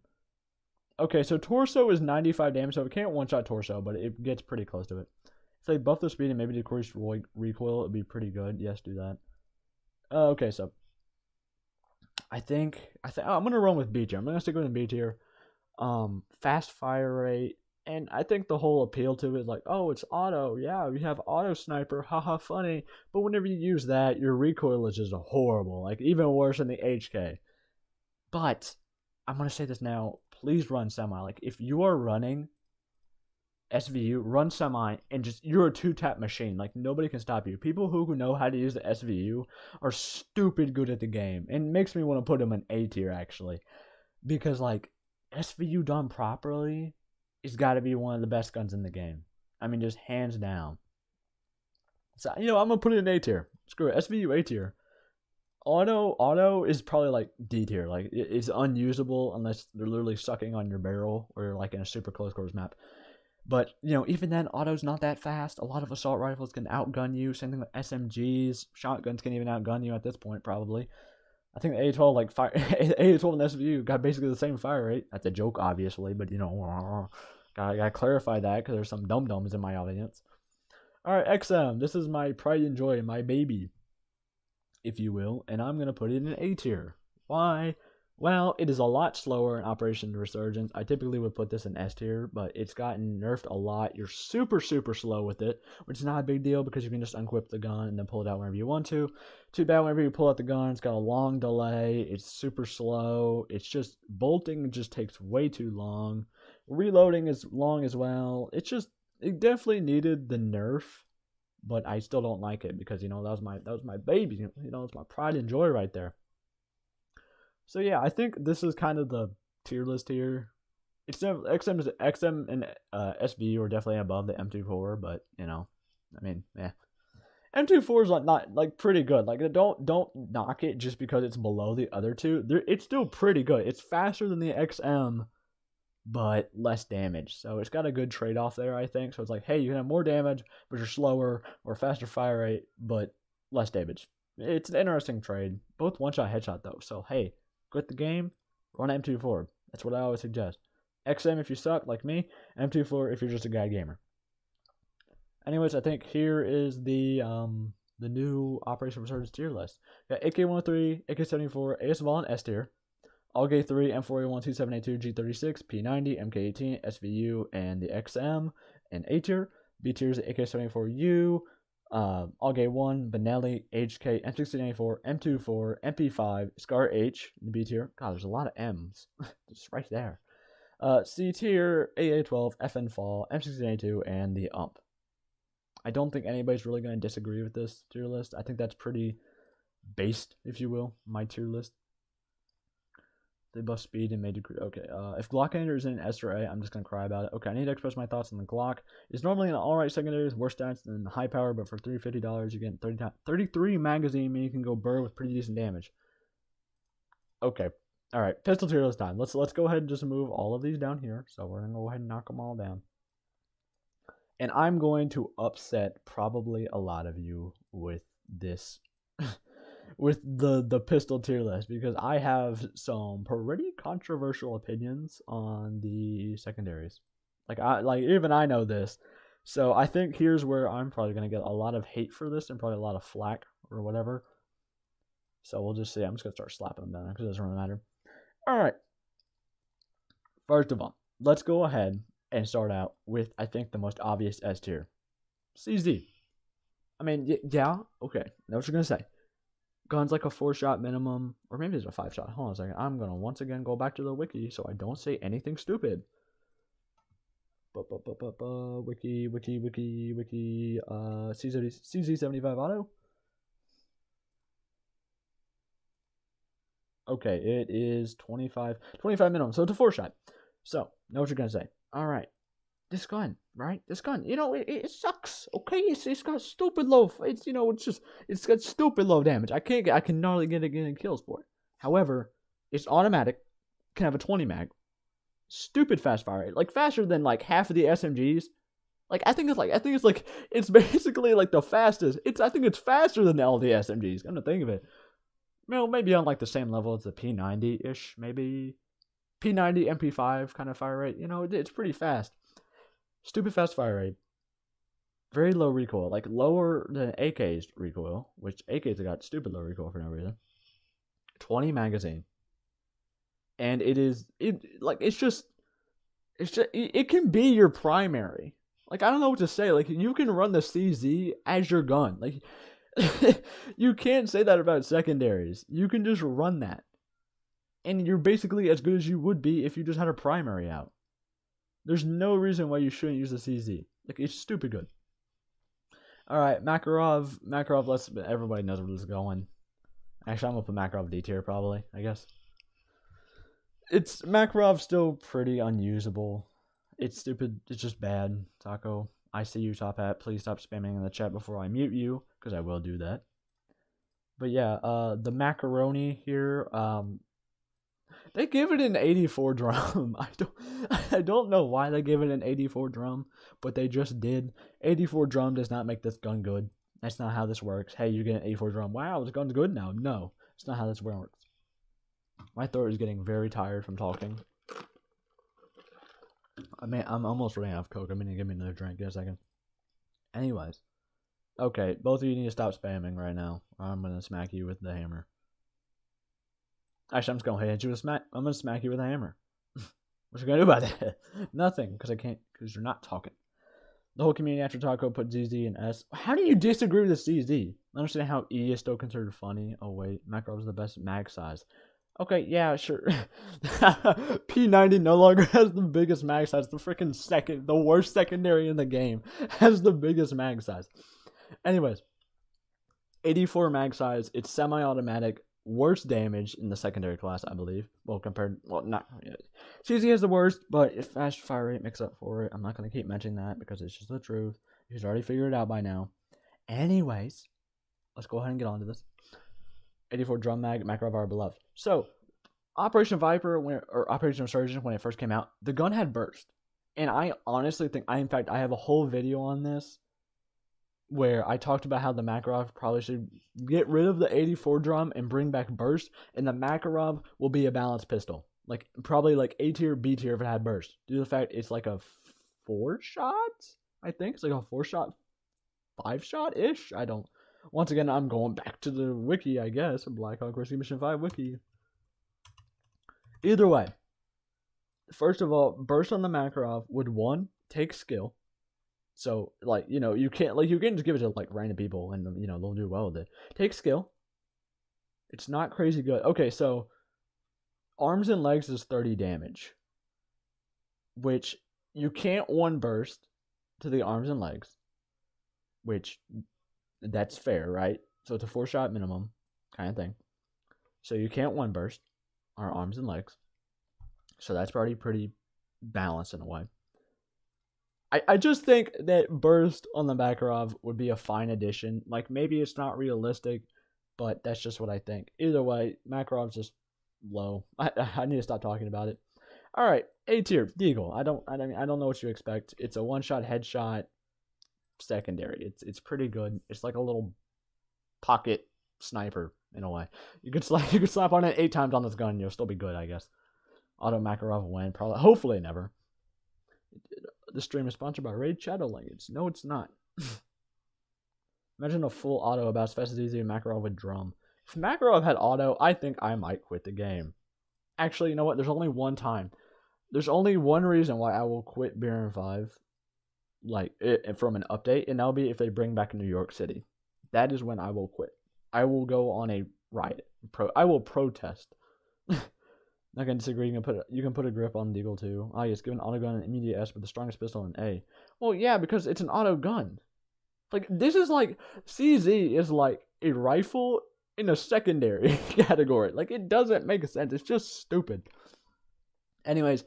Okay, so torso is 95 damage, so it can't 1-shot torso, but it gets pretty close to it. If they buff the speed and maybe decrease recoil, it'd be pretty good. Yes, do that. Okay, so I think I'm gonna run with B tier. I'm gonna stick with the B tier. Fast fire rate, and I think the whole appeal to it is like, oh, it's auto. Yeah, we have auto sniper. Haha, funny. But whenever you use that, your recoil is just horrible. Like even worse than the HK. But I'm gonna say this now. Please run semi. Like if you are running SVU, run semi, and just you're a 2-tap machine. Like nobody can stop you. People who know how to use the SVU are stupid good at the game, and it makes me want to put them in A tier actually, because like SVU done properly, it's got to be one of the best guns in the game. I mean, just hands down. So I'm gonna put it in A tier. Screw it, SVU A tier. Auto is probably like D tier. Like it's unusable unless they're literally sucking on your barrel or you're like in a super close quarters map. But, you know, even then, auto's not that fast. A lot of assault rifles can outgun you. Same thing with SMGs. Shotguns can even outgun you at this point, probably. I think the A12, like, A12 and SVU got basically the same fire rate. That's a joke, obviously, but, you know, gotta clarify that because there's some dum-dums in my audience. Alright, XM. This is my pride and joy, my baby, if you will, and I'm gonna put it in A tier. Why? Well, it is a lot slower in Operation Resurgence. I typically would put this in S tier, but it's gotten nerfed a lot. You're super, super slow with it, which is not a big deal because you can just unequip the gun and then pull it out whenever you want to. Too bad whenever you pull out the gun, it's got a long delay. It's super slow. It's just, bolting just takes way too long. Reloading is long as well. It definitely needed the nerf, but I still don't like it because, you know, that was my baby. You know, it's my pride and joy right there. So yeah, I think this is kind of the tier list here. It's XM and SVU are definitely above the M24, but you know, I mean, yeah, M24 is not pretty good. Like, don't knock it just because it's below the other two. It's still pretty good. It's faster than the XM, but less damage. So it's got a good trade off there, I think. So it's like, hey, you can have more damage, but you're slower, or faster fire rate, but less damage. It's an interesting trade. Both one shot headshot though. So hey. Quit the game, run M24. That's what I always suggest. XM if you suck, like me. M24 if you're just a guy gamer. Anyways, I think here is the new Operation Resurgence tier list. Got AK-103, AK-74, AS-Vol in S tier. AUG 3, M4A1, 2782, G36, P90, MK18, SVU, and the XM in A tier. B tier is the AK-74U. AUG 1, Benelli, HK, M1694, M24, MP5, Scar H, in the B tier. God, there's a lot of M's. Just right there. C tier, AA12, FN Fall, M1682, and the UMP. I don't think anybody's really going to disagree with this tier list. I think that's pretty based, if you will, my tier list. They buff speed and may decrease. Okay, if Glock enters in S or A, I'm just going to cry about it. Okay, I need to express my thoughts on the Glock. It's normally an alright secondary with worse stats than the high power, but for $350, you get 33 magazine, meaning you can go burr with pretty decent damage. Okay, alright, pistol tier list time. Let's go ahead and just move all of these down here. So we're going to go ahead and knock them all down. And I'm going to upset probably a lot of you with this. With the pistol tier list, because I have some pretty controversial opinions on the secondaries. Like even I know this. So I think here's where I'm probably gonna get a lot of hate for this and probably a lot of flack or whatever. So we'll just see. I'm just gonna start slapping them down because it doesn't really matter. Alright. First of all, let's go ahead and start out with, I think, the most obvious S tier. CZ. I mean, yeah, okay. Know what you're gonna say. Guns like a 4-shot minimum, or maybe it's a 5-shot. Hold on a second. I'm gonna once again go back to the wiki so I don't say anything stupid. Wiki. CZ75 auto. Okay, it is 25 minimum, so it's a 4-shot. So, know what you're gonna say. All right, this gun, right? This gun, you know, it sucks. Okay, it's got stupid low. It's, you know, it's got stupid low damage. I can hardly get any kills for it. However, it's automatic. Can have a 20 mag. Stupid fast fire rate, like faster than like half of the SMGs. Like I think it's basically like the fastest. I think it's faster than all the SMGs. Come to think of it, well, maybe on like the same level as the P90 ish, maybe P90 MP5 kind of fire rate. You know, it's pretty fast. Stupid fast fire rate. Very low recoil, like lower than AK's recoil, which AK's got stupid low recoil for no reason. 20 magazine. And it can be your primary. Like, I don't know what to say. Like, you can run the CZ as your gun. Like, you can't say that about secondaries. You can just run that. And you're basically as good as you would be if you just had a primary out. There's no reason why you shouldn't use the CZ. Like, it's stupid good. Alright, Makarov, everybody knows where this is going. Actually, I'm gonna put Makarov D tier probably, I guess. Makarov's still pretty unusable. It's stupid, it's just bad. Taco, I see you, Top Hat. Please stop spamming in the chat before I mute you, because I will do that. But yeah, the macaroni here, They give it an 84 drum. I don't know why they give it an 84 drum, but they just did. 84 drum does not make this gun good. That's not how this works. Hey, you get an 84 drum. Wow, this gun's good now. No, it's not how this works. My throat is getting very tired from talking. I mean, I'm almost running out of Coke. I'm gonna give me another drink in a second. Anyways, okay, both of you need to stop spamming right now, or I'm gonna smack you with the hammer. Actually, I'm just gonna hit you with I'm gonna smack you with a hammer. What you gonna do about that? Nothing, because I can't, because you're not talking. The whole community after Taco put ZZ and S. How do you disagree with the CZ? I understand how E is still considered funny. Oh wait, Makarov is the best mag size. Okay, yeah, sure. P90 no longer has the biggest mag size. The freaking the worst secondary in the game has the biggest mag size. Anyways, 84 mag size. It's semi-automatic. Worst damage in the secondary class, I believe. Well, not. CZ has the worst, but if fast fire rate makes up for it, I'm not going to keep mentioning that because it's just the truth. You should already figure it out by now. Anyways, let's go ahead and get on to this. 84 drum mag, Makarov our beloved. So, Operation Viper or Operation Resurgence, when it first came out, the gun had burst. And I honestly think, in fact, I have a whole video on this where I talked about how the Makarov probably should get rid of the 84 drum and bring back burst, and the Makarov will be a balanced pistol. Like, probably like A tier, B tier if it had burst. Due to the fact it's like a 4-shot, I think. It's like a 4-shot, 5-shot-ish. I don't. Once again, I'm going back to the wiki, I guess. Blackhawk Rescue Mission 5 wiki. Either way. First of all, burst on the Makarov would, 1, take skill. So, like, you can't just give it to, like, random people and, they'll do well with it. Take skill. It's not crazy good. Okay, so, arms and legs is 30 damage. Which, you can't 1 burst to the arms and legs. Which, that's fair, right? So, it's a 4-shot minimum kind of thing. So, you can't 1 burst on arms and legs. So, that's probably pretty balanced in a way. I just think that burst on the Makarov would be a fine addition. Like, maybe it's not realistic, but that's just what I think. Either way, Makarov's just low. I need to stop talking about it. All right, A tier, Deagle. I don't know what you expect. It's a 1-shot headshot secondary. It's pretty good. It's like a little pocket sniper in a way. You could slap on it 8 times on this gun, and you'll still be good, I guess. Auto Makarov win, probably. Hopefully never. The stream is sponsored by Raid Shadow Legends. No, it's not. Imagine a full auto about as fast as easy as Makarov with drum. If Makarov had auto, I think I might quit the game. Actually, you know what? There's only one time. There's only one reason why I will quit BRM5, from an update, and that'll be if they bring back New York City. That is when I will quit. I will go on a riot. I will protest. I can disagree. You can put a grip on Deagle too. Ah, yes, give an auto gun an immediate S with the strongest pistol in A. Well, yeah, because it's an auto gun. Like, this is like, CZ is like a rifle in a secondary category. Like, it doesn't make sense. It's just stupid. Anyways,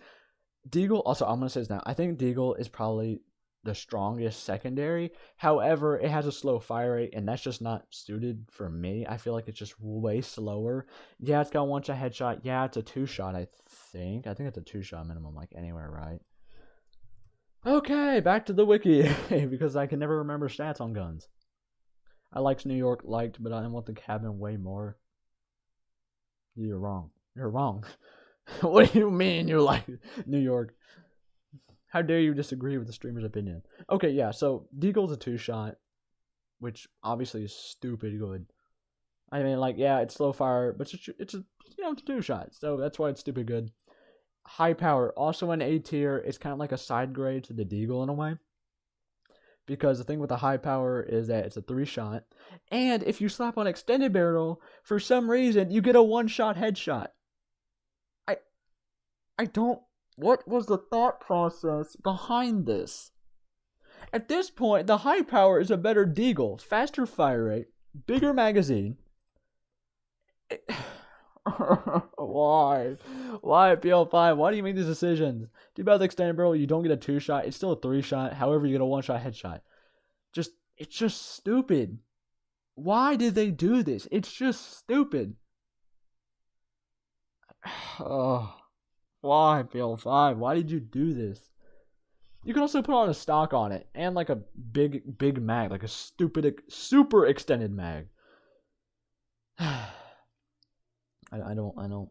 Deagle, also, I'm going to say this now. I think Deagle is probably the strongest secondary. However, it has a slow fire rate, and that's just not suited for me. I feel like it's just way slower. Yeah, it's got a 1-shot headshot. Yeah, it's a 2-shot, I think. I think it's a 2-shot minimum, like anywhere, right? Okay, back to the wiki, because I can never remember stats on guns. I liked New York, but I want the cabin way more. You're wrong. You're wrong. What do you mean you like New York? How dare you disagree with the streamer's opinion? Okay, yeah, so Deagle's a 2-shot, which obviously is stupid good. I mean, like, yeah, it's slow fire, but it's a 2-shot, so that's why it's stupid good. High power, also an A tier. It's kind of like a side grade to the Deagle in a way. Because the thing with the high power is that it's a 3-shot. And if you slap on extended barrel, for some reason, you get a 1-shot headshot. I don't... What was the thought process behind this? At this point, the high power is a better Deagle. Faster fire rate. Bigger magazine. Why? Why, PL5? Why do you make these decisions? Do about the extended barrel, you don't get a 2-shot. It's still a 3-shot. However, you get a 1-shot headshot. It's just stupid. Why did they do this? It's just stupid. Oh, why, BL5? Why did you do this? You can also put on a stock on it and like a big mag, like a super extended mag. I don't.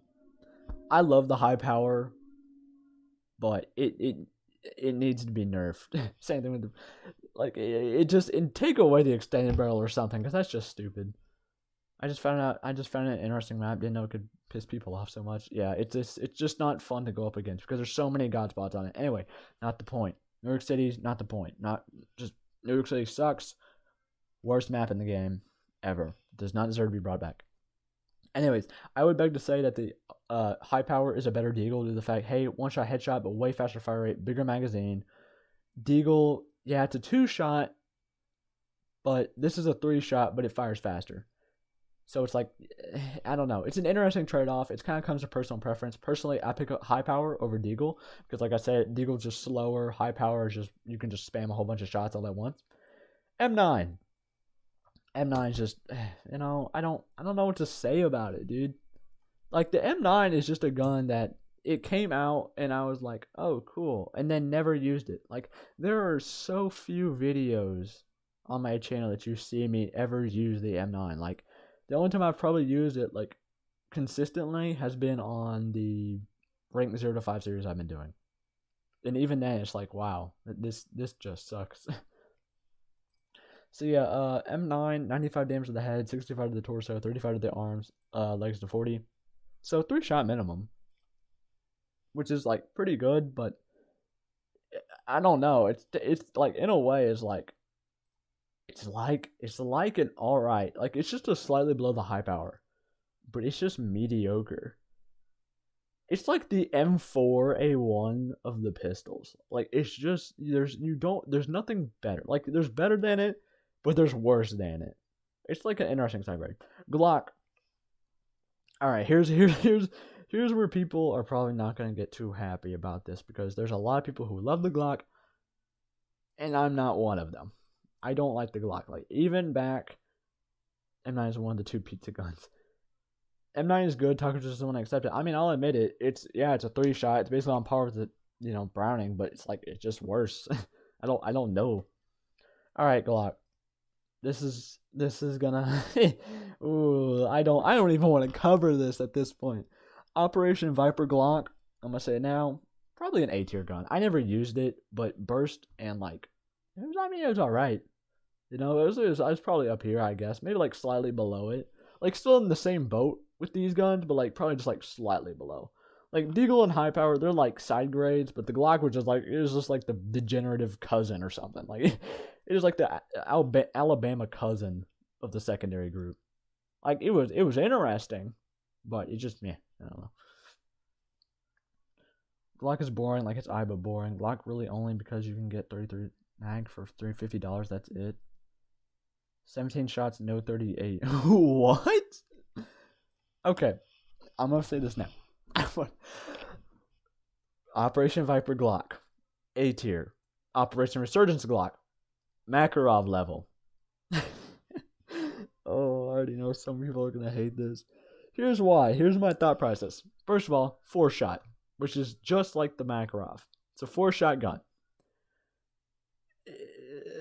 I love the high power, but it needs to be nerfed. Same thing with the, like it just take away the extended barrel or something, because that's just stupid. I just found an interesting map. Didn't know it could piss people off so much. Yeah, it's just not fun to go up against because there's so many god spots on it. Anyway, not the point. New York City's not the point. Not just New York City sucks. Worst map in the game ever. Does not deserve to be brought back. Anyways, I would beg to say that the high power is a better Deagle due to the fact, hey, one shot headshot, but way faster fire rate, bigger magazine. Deagle, yeah, it's a 2-shot, but this is a 3-shot, but it fires faster. So it's like, I don't know. It's an interesting trade-off. It kind of comes to personal preference. Personally, I pick up high power over Deagle because, like I said, Deagle's just slower. High power is just, you can just spam a whole bunch of shots all at once. M9 is just, I don't know what to say about it, dude. Like, the M9 is just a gun that it came out and I was like, oh, cool, and then never used it. Like, there are so few videos on my channel that you see me ever use the M9. Like, the only time I've probably used it, like, consistently has been on the rank 0 to 5 series I've been doing. And even then, it's like, wow, this just sucks. So yeah, M9, 95 damage to the head, 65 to the torso, 35 to the arms, legs to 40. So 3-shot minimum, which is like pretty good, but I don't know. It's like, in a way, it's like an alright. Like, it's just a slightly below the high power, but it's just mediocre. It's like the M4A1 of the pistols. Like, it's just, there's nothing better. Like, there's better than it, but there's worse than it. It's like an interesting side grade. Glock. Alright, here's where people are probably not going to get too happy about this, because there's a lot of people who love the Glock, and I'm not one of them. I don't like the Glock. Like, even back, M9 is one of the 2 pizza guns. M9 is good. Taco just doesn't accept it. I mean, I'll admit it. It's a 3-shot. It's basically on par with the Browning, but it's like, it's just worse. I don't know. All right, Glock. This is gonna. Ooh, I don't even want to cover this at this point. Operation Viper Glock. I'm gonna say it now. Probably an A tier gun. I never used it, but burst and like, it was all right. It was probably up here, I guess. Maybe like slightly below it. Like, still in the same boat with these guns, but like probably just like slightly below. Like, Deagle and high power, they're like side grades, but the Glock was just like, it was just like the degenerative cousin or something. Like, it was like the Alabama cousin of the secondary group. Like, it was interesting, but it just, I don't know. Glock is boring, like it's but boring. Glock really only because you can get 33 mag for $350. That's it. 17 shots, no 38. What? Okay, I'm gonna say this now. Operation Viper Glock, A tier. Operation Resurgence Glock, Makarov level. Oh, I already know some people are gonna hate this. Here's why. Here's my thought process. First of all, 4-shot, which is just like the Makarov. It's a 4-shot gun.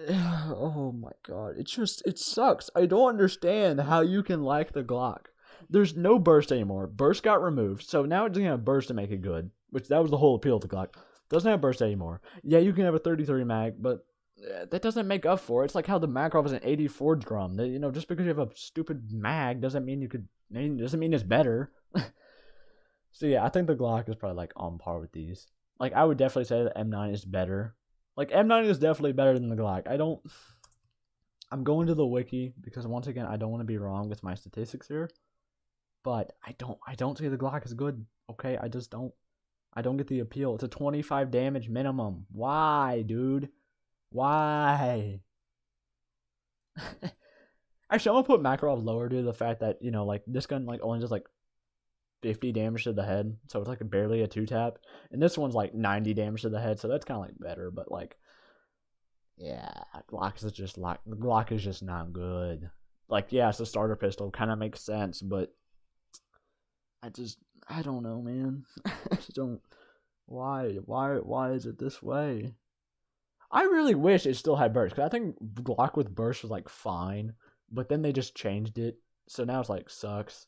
Oh my god, it sucks. I don't understand how you can like the Glock. There's no burst anymore. Burst got removed, so now it doesn't have burst to make it good, which that was the whole appeal of the Glock. Doesn't have burst anymore. Yeah, you can have a 33 mag, but that doesn't make up for it. It's like how the Makarov is an 84 drum. Just because you have a stupid mag doesn't mean it's better. So yeah, I think the Glock is probably like on par with these. Like, I would definitely say that M9 is better. Like, M9 is definitely better than the Glock. I'm going to the wiki because, once again, I don't want to be wrong with my statistics here. But I don't say the Glock is good. Okay, I just don't. I don't get the appeal. It's a 25 damage minimum. Why, dude? Why? Actually, I'm gonna put Makarov lower due to the fact that, like, this gun like only does like 50 damage to the head, so it's like barely a 2-tap, and this one's like 90 damage to the head, so that's kind of like better. But like, yeah, the Glock is just not good. Like, yeah, it's a starter pistol, kind of makes sense, but I don't know, man. I just don't. Why is it this way? I really wish it still had burst, because I think Glock with burst was like fine, but then they just changed it, so now it's like sucks.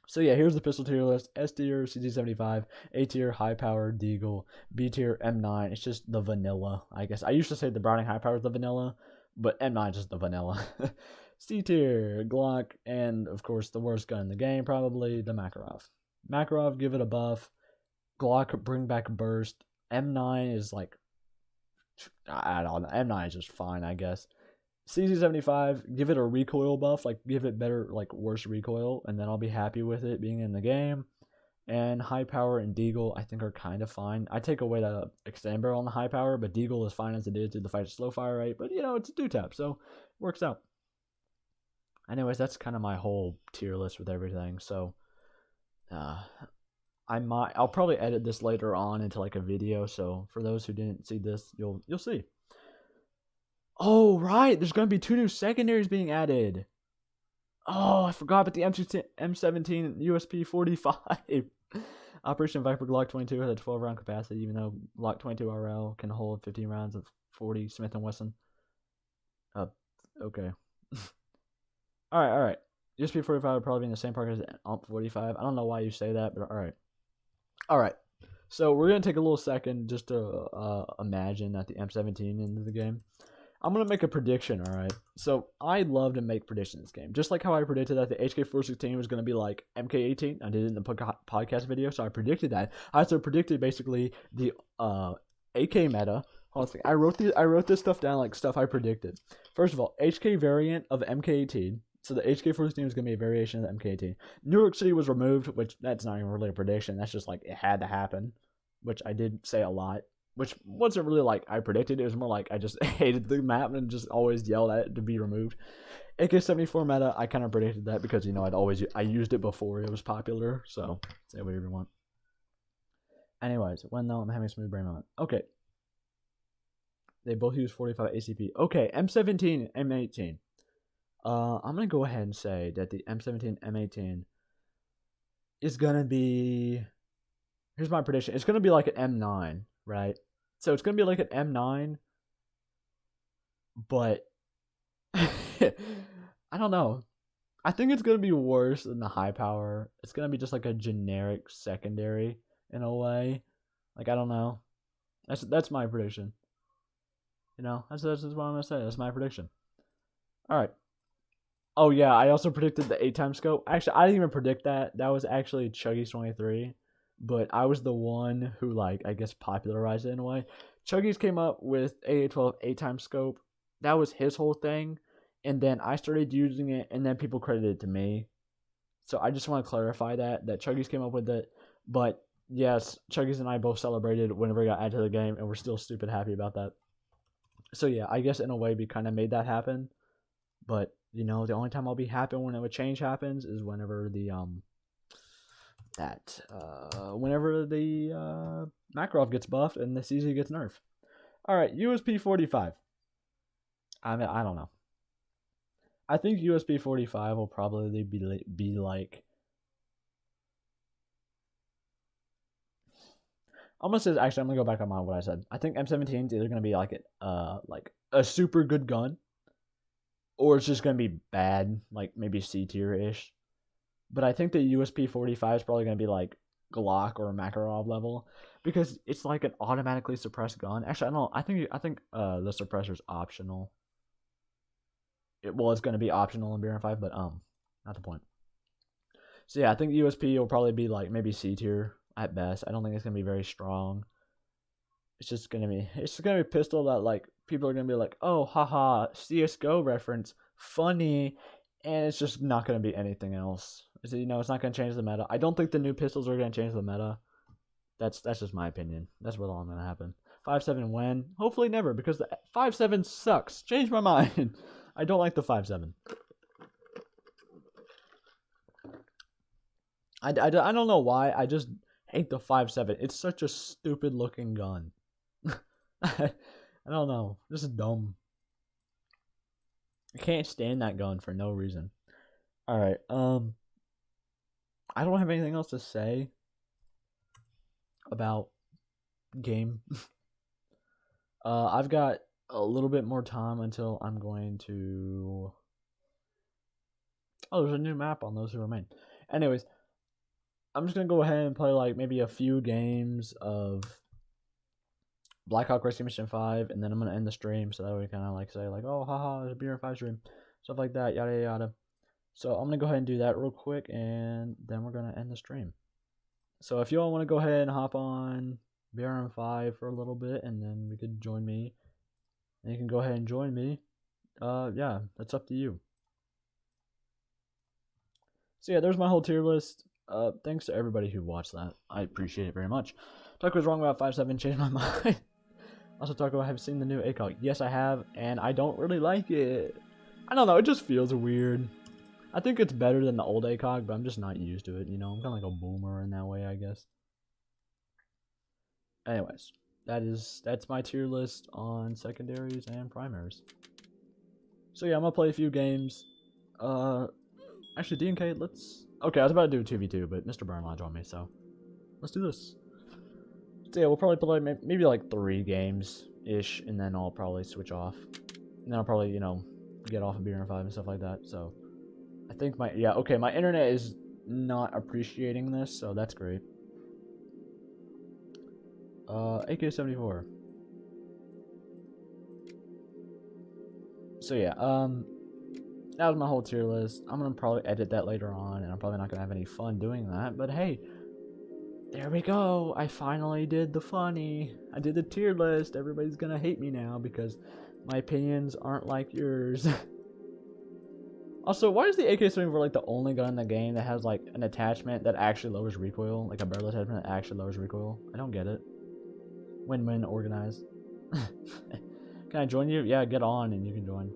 So yeah, here's the pistol tier list: S tier CZ75, A tier high power Deagle, B tier M9. It's just the vanilla, I guess. I used to say the Browning high power is the vanilla, but M9 is just the vanilla. C tier Glock, and of course the worst gun in the game, probably the Makarov. Makarov, give it a buff. Glock, bring back burst. M9 is like, I don't know. M9 is just fine, I guess. CZ75, give it a recoil buff, like give it better, like worse recoil, and then I'll be happy with it being in the game. And high power and Deagle, I think, are kind of fine. I take away the extend barrel on the high power, but Deagle is fine as it is due to the fight slow fire rate. But it's a 2-tap, so works out. Anyways, that's kind of my whole tier list with everything. So, I'll probably edit this later on into like a video. So for those who didn't see this, you'll see. Oh, right. There's going to be 2 new secondaries being added. Oh, I forgot about the M17 USP 45. Operation Viper Glock 22 has a 12-round capacity, even though Glock 22 RL can hold 15 rounds of 40 Smith & Wesson. Okay. All right. USP 45 would probably be in the same park as UMP 45. I don't know why you say that, but all right. So we're going to take a little second just to imagine that the M17 into the game. I'm going to make a prediction, all right? So I love to make predictions in this game. Just like how I predicted that the HK416 was going to be like MK18. I did it in the podcast video, so I predicted that. I also predicted basically the AK meta. I wrote this stuff down, like stuff I predicted. First of all, HK variant of MK18. So the HK416 is going to be a variation of the MK18. New York City was removed, which that's not even really a prediction. That's just like it had to happen, which I did say a lot. Which wasn't really like I predicted. It was more like I just hated the map and just always yelled at it to be removed. AK-74 meta, I kind of predicted that because, I used it before it was popular. So, say whatever you want. Anyways, when though I'm having a smooth brain moment. Okay. They both use 45 ACP. Okay, M17, M18. I'm going to go ahead and say that the M17, M18 is going to be... Here's my prediction. It's going to be like an M9. Right? So it's going to be like an M9, but I don't know. I think it's going to be worse than the high power. It's going to be just like a generic secondary in a way. Like, I don't know. That's my prediction. That's what I'm going to say. That's my prediction. All right. Oh, yeah, I also predicted the 8-time scope. Actually, I didn't even predict that. That was actually Chuggy's23. But I was the one who, I guess, popularized it in a way. Chuggies came up with AA12 8-time scope. That was his whole thing. And then I started using it, and then people credited it to me. So I just want to clarify that Chuggies came up with it. But, yes, Chuggies and I both celebrated whenever it got added to the game, and we're still stupid happy about that. So, yeah, I guess in a way we kind of made that happen. But, the only time I'll be happy when a change happens is whenever the, whenever the Makarov gets buffed and the CZ gets nerfed. All right, USP 45. I don't know. I think USP 45 will probably be like. I'm gonna go back on what I said. I think M17 is either gonna be like a super good gun, or it's just gonna be bad, like maybe C tier ish. But I think the USP 45 is probably going to be like Glock or Makarov level because it's like an automatically suppressed gun. Actually, I don't know. I think the suppressor's optional. It's going to be optional in BRM5, but not the point. So yeah, I think USP will probably be like maybe C tier at best. I don't think it's going to be very strong. It's going to be a pistol that like people are going to be like, "Oh, haha, CS:GO reference, funny." And it's just not going to be anything else. It's not going to change the meta. I don't think the new pistols are going to change the meta. That's just my opinion. That's what's all going to happen. 5.7 when? Hopefully never, because the 5.7 sucks. Change my mind. I don't like the 5.7. I don't know why. I just hate the 5.7. It's such a stupid looking gun. I don't know. This is dumb. I can't stand that gun for no reason. Alright, I don't have anything else to say about game. I've got a little bit more time until I'm going to... Oh, there's a new map on Those Who Remain. Anyways, I'm just going to go ahead and play like maybe a few games of Blackhawk Rescue Mission 5, and then I'm going to end the stream so that we kind of like say like, oh, haha, there's a BRM5 stream. Stuff like that, yada, yada. So I'm going to go ahead and do that real quick, and then we're going to end the stream. So if you all want to go ahead and hop on BRM5 for a little bit, and then we could join me, and you can go ahead and join me. Yeah, that's up to you. So yeah, there's my whole tier list. Thanks to everybody who watched that. I appreciate it very much. Talk was wrong about 5.7, changed my mind. Also talk about have seen the new ACOG. Yes, I have, and I don't really like it. I don't know, it just feels weird. I think it's better than the old ACOG, but I'm just not used to it, you know? I'm kind of like a boomer in that way, I guess. Anyways, that's my tier list on secondaries and primaries. So yeah, I'm gonna play a few games. Actually, DandK, let's... Okay, I was about to do a 2v2, but Mr. Burnlodge on me, so... Let's do this. So yeah, we'll probably play maybe like 3 games-ish, and then I'll probably switch off. And then I'll probably, you know, get off of BRM5 and stuff like that, so... I think my... Yeah, okay, my internet is not appreciating this, so that's great. AK-74. So yeah, that was my whole tier list. I'm gonna probably edit that later on, and I'm probably not gonna have any fun doing that, but hey, there we go. I finally did the funny. I did the tier list. Everybody's gonna hate me now because my opinions aren't like yours. Also, why is the AK-74 like the only gun in the game that has like an attachment that actually lowers recoil? Like a barrel attachment that actually lowers recoil? I don't get it. Win-win organized. Can I join you? Yeah, get on and you can join.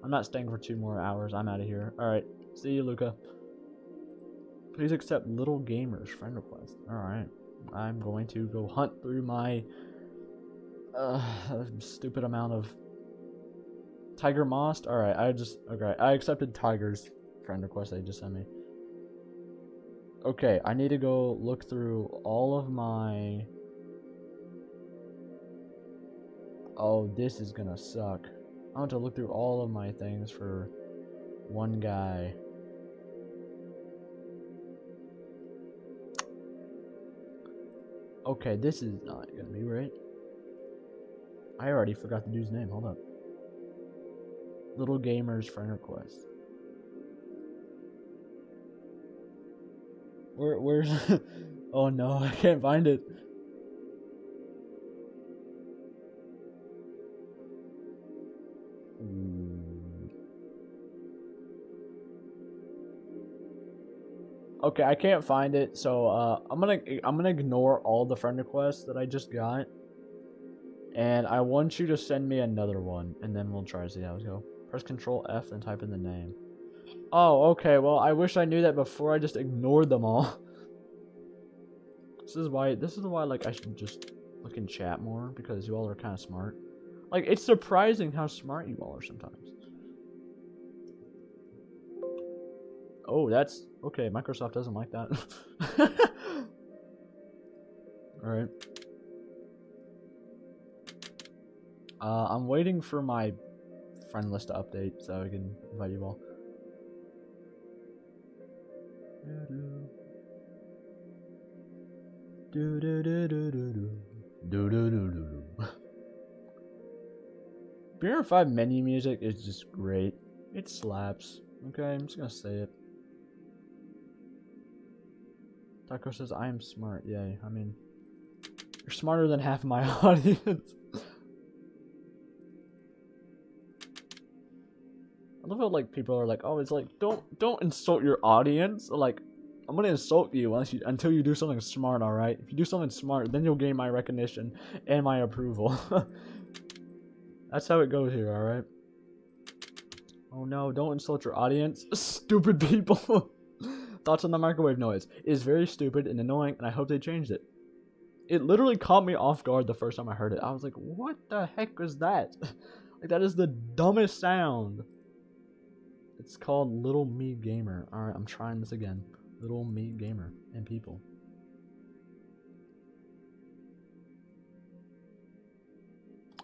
I'm not staying for 2 more hours. I'm out of here. Alright. See you, Luca. Please accept Little Gamer's friend request. Alright. I'm going to go hunt through my stupid amount of Tiger Most. Alright, okay. I accepted Tiger's friend request that he just sent me. Okay, I need to go look through all of my... Oh, this is gonna suck. I want to look through all of my things for one guy. Okay, this is not gonna be right. I already forgot the dude's name. Hold up. Little Gamer's friend request. Where's... Oh no, I can't find it. Okay, I can't find it, so I'm gonna ignore all the friend requests that I just got, and I want you to send me another one, and then we'll try to see how it goes. Press Control F and type in the name. Oh, okay. Well, I wish I knew that before I just ignored them all. This is why like I should just look in chat more, because you all are kind of smart. Like, it's surprising how smart you all are sometimes. Oh, that's... Okay, Microsoft doesn't like that. Alright. I'm waiting for my friend list to update so I can invite you all. BRM5 menu music is just great. It slaps. Okay, I'm just gonna say it. Taco says, I am smart. Yay. I mean, you're smarter than half my audience. I love how, like, people are like, oh, it's like, don't insult your audience. Like, I'm gonna insult you until you do something smart, alright? If you do something smart, then you'll gain my recognition and my approval. That's how it goes here, alright? Oh no, don't insult your audience. Stupid people. Thoughts on the microwave noise. It is very stupid and annoying, and I hope they changed it. It literally caught me off guard the first time I heard it. I was like, what the heck was that? Like, that is the dumbest sound. It's called Little Me Gamer. Alright, I'm trying this again. Little meat gamer and people.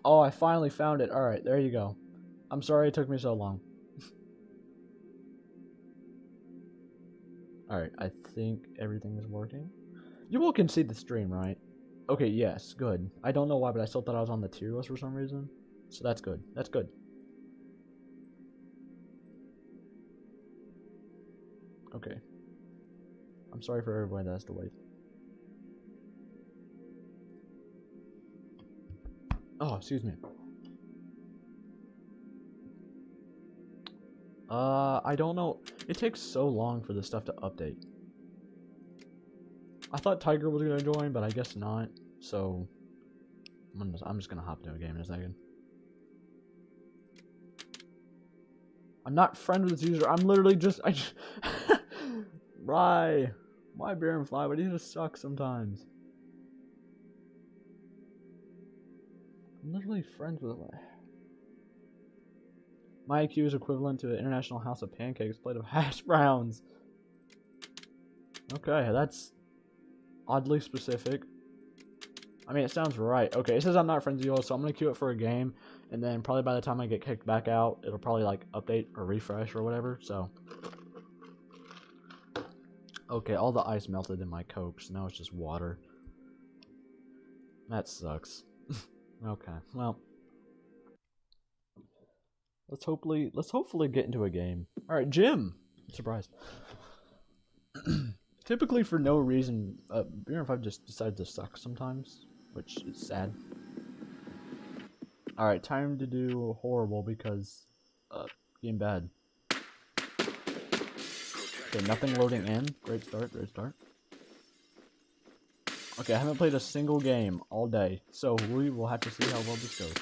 Oh, I finally found it. Alright, there you go. I'm sorry it took me so long. Alright, I think everything is working. You all can see the stream, right? Okay, yes, good. I don't know why, but I still thought I was on the tier list for some reason. So that's good. That's good. Okay. I'm sorry for everybody that has to wait. Oh, excuse me. I don't know. It takes so long for this stuff to update. I thought Tiger was gonna join, but I guess not. So I'm just gonna hop into a game in a second. I'm not friends with this user. I'm literally just Why BRM5? But he just sucks sometimes. I'm literally friends with him. My IQ is equivalent to an international house of pancakes, plate of hash browns. Okay, that's oddly specific. I mean, it sounds right. Okay, it says I'm not friends with you all, so I'm gonna queue it for a game, and then probably by the time I get kicked back out, it'll probably like update or refresh or whatever. So, okay, all the ice melted in my Coke, so now it's just water. That sucks. Okay, well. Let's hopefully get into a game. Alright, Jim! I'm surprised. Typically for no reason, BRM5 just decides to suck sometimes, which is sad. Alright, time to do horrible because, being bad. Okay, nothing loading in. Great start, great start. Okay, I haven't played a single game all day, so we will have to see how well this goes.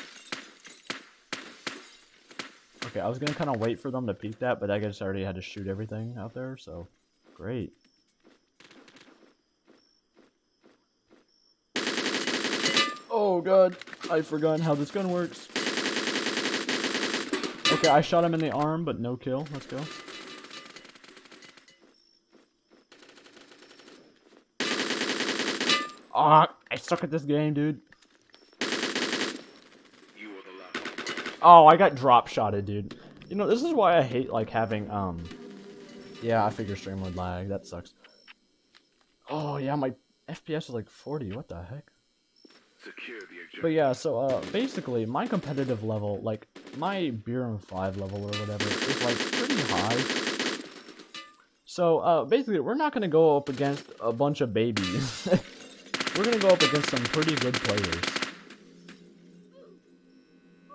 Okay, I was gonna kind of wait for them to peek that, but I guess I already had to shoot everything out there, so great. Oh god, I forgot how this gun works. Okay, I shot him in the arm, but no kill. Let's go. Ah, I suck at this game, dude. Oh, I got drop shotted, dude. You know, this is why I hate, like, having, yeah, I figure stream would lag. That sucks. Oh, yeah, my FPS is like 40. What the heck? But yeah, so, basically, my competitive level, like, my BRM5 level or whatever, is, like, pretty high. So, basically, we're not gonna go up against a bunch of babies. We're gonna go up against some pretty good players.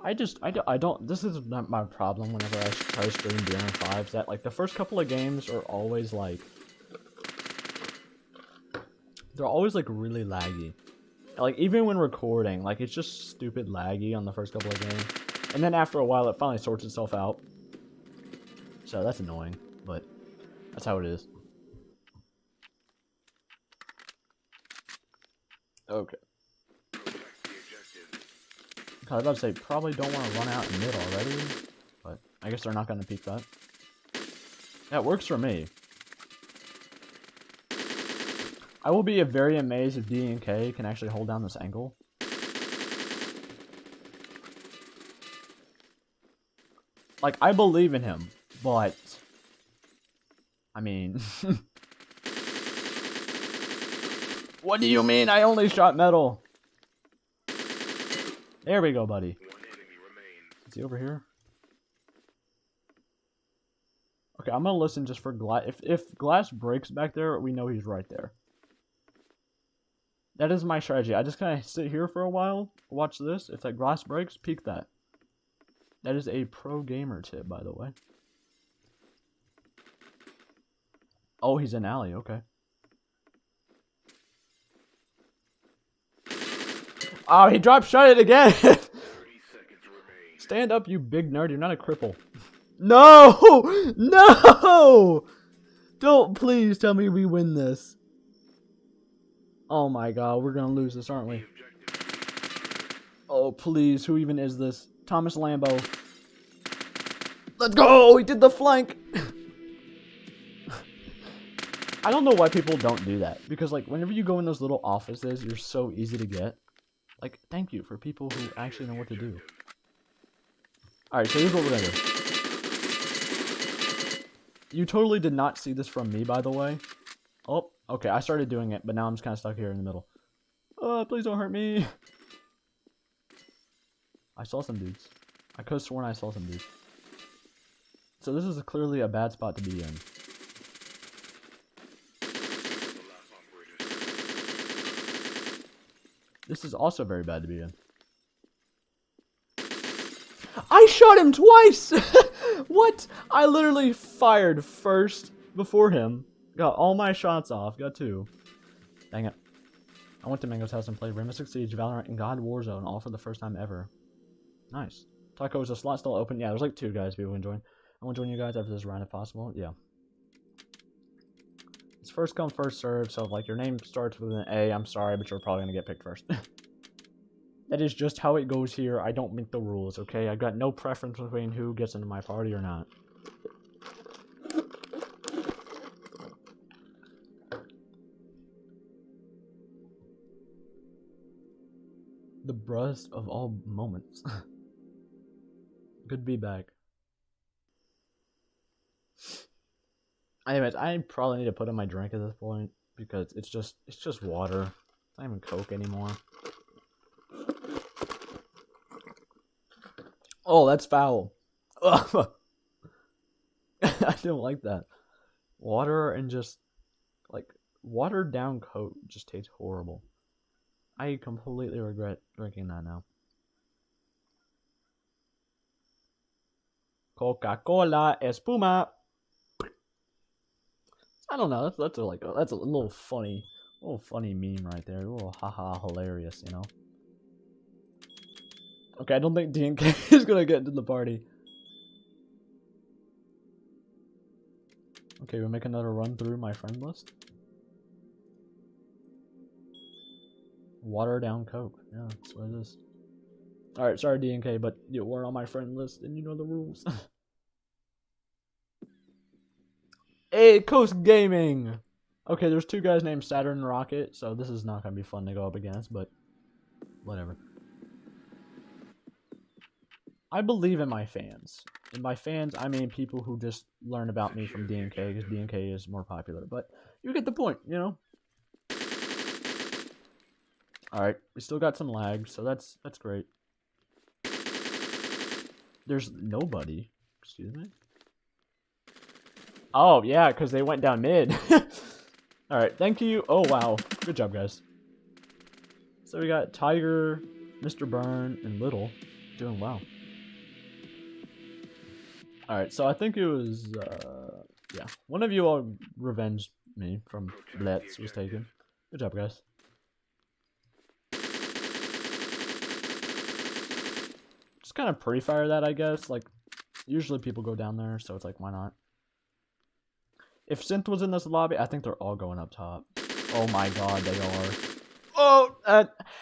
I don't, this is not my problem whenever I try to stream BRM5s, that, like, the first couple of games are always, like, they're always, like, really laggy. Like, even when recording, like, it's just stupid laggy on the first couple of games. And then after a while, it finally sorts itself out. So, that's annoying, but that's how it is. Okay. I was about to say, probably don't want to run out in mid already, but I guess they're not going to peek that. That works for me. I will be very amazed if DandK can actually hold down this angle. Like, I believe in him, but I mean, what do you mean I only shot metal? There we go, buddy. Is he over here? Okay, I'm gonna listen just for glass. If glass breaks back there, we know he's right there. That is my strategy. I just kind of sit here for a while, watch this. If that glass breaks, peek that. That is a pro gamer tip, by the way. Oh, he's in alley. Okay. Oh, he drop shot it again. Stand up, you big nerd. You're not a cripple. No! No! Don't please tell me we win this. Oh my god, we're gonna lose this, aren't we? Oh, please. Who even is this? Thomas Lambo. Let's go! He did the flank! I don't know why people don't do that. Because, like, whenever you go in those little offices, you're so easy to get. Like, thank you for people who actually know what to do. Alright, so here's what we're gonna do. You totally did not see this from me, by the way. Oh, okay, I started doing it, but now I'm just kind of stuck here in the middle. Please don't hurt me. I saw some dudes. I could have sworn I saw some dudes. So this is clearly a bad spot to be in. This is also very bad to be in. I shot him twice! What? I literally fired first before him. Got all my shots off. Got 2. Dang it. I went to Mango's house and played Rainbow Six Siege, Valorant, and God Warzone all for the first time ever. Nice. Taco, is the slot still open? Yeah, there's like 2 guys people can join. I want to join you guys after this round if possible. Yeah. It's first come, first serve, so if like your name starts with an A, I'm sorry, but you're probably going to get picked first. That is just how it goes here. I don't make the rules, okay? I got no preference between who gets into my party or not. The brust of all moments. Good to be back. Anyways, I probably need to put in my drink at this point because it's just water. It's not even Coke anymore. Oh, that's foul. Ugh. I don't like that. Water and just like watered down Coke just tastes horrible. I completely regret drinking that now. Coca-Cola Espuma. I don't know. That's a little funny meme right there. A little haha hilarious, you know. Okay, I don't think DandKG is gonna get into the party. Okay, we'll make another run through my friend list. Water down Coke. Yeah, that's what it is. Alright, sorry DandKG, but you weren't on my friend list and you know the rules. Hey, Coast Gaming! Okay, there's 2 guys named Saturn and Rocket, so this is not gonna be fun to go up against, but whatever. I believe in my fans. In my fans, I mean people who just learn about me from DandKG, because DandKG is more popular. But you get the point, you know? Alright, we still got some lag, so that's great. There's nobody. Excuse me? Oh, yeah, because they went down mid. Alright, thank you. Oh, wow. Good job, guys. So we got Tiger, Mr. Burn, and Little doing well. Alright, so I think it was, yeah. One of you all revenged me from Blitz was taken. Good job, guys. Just kind of pre-fire that, I guess. Like, usually people go down there, so it's like, why not? If Synth was in this lobby, I think they're all going up top. Oh my god, they are. Oh,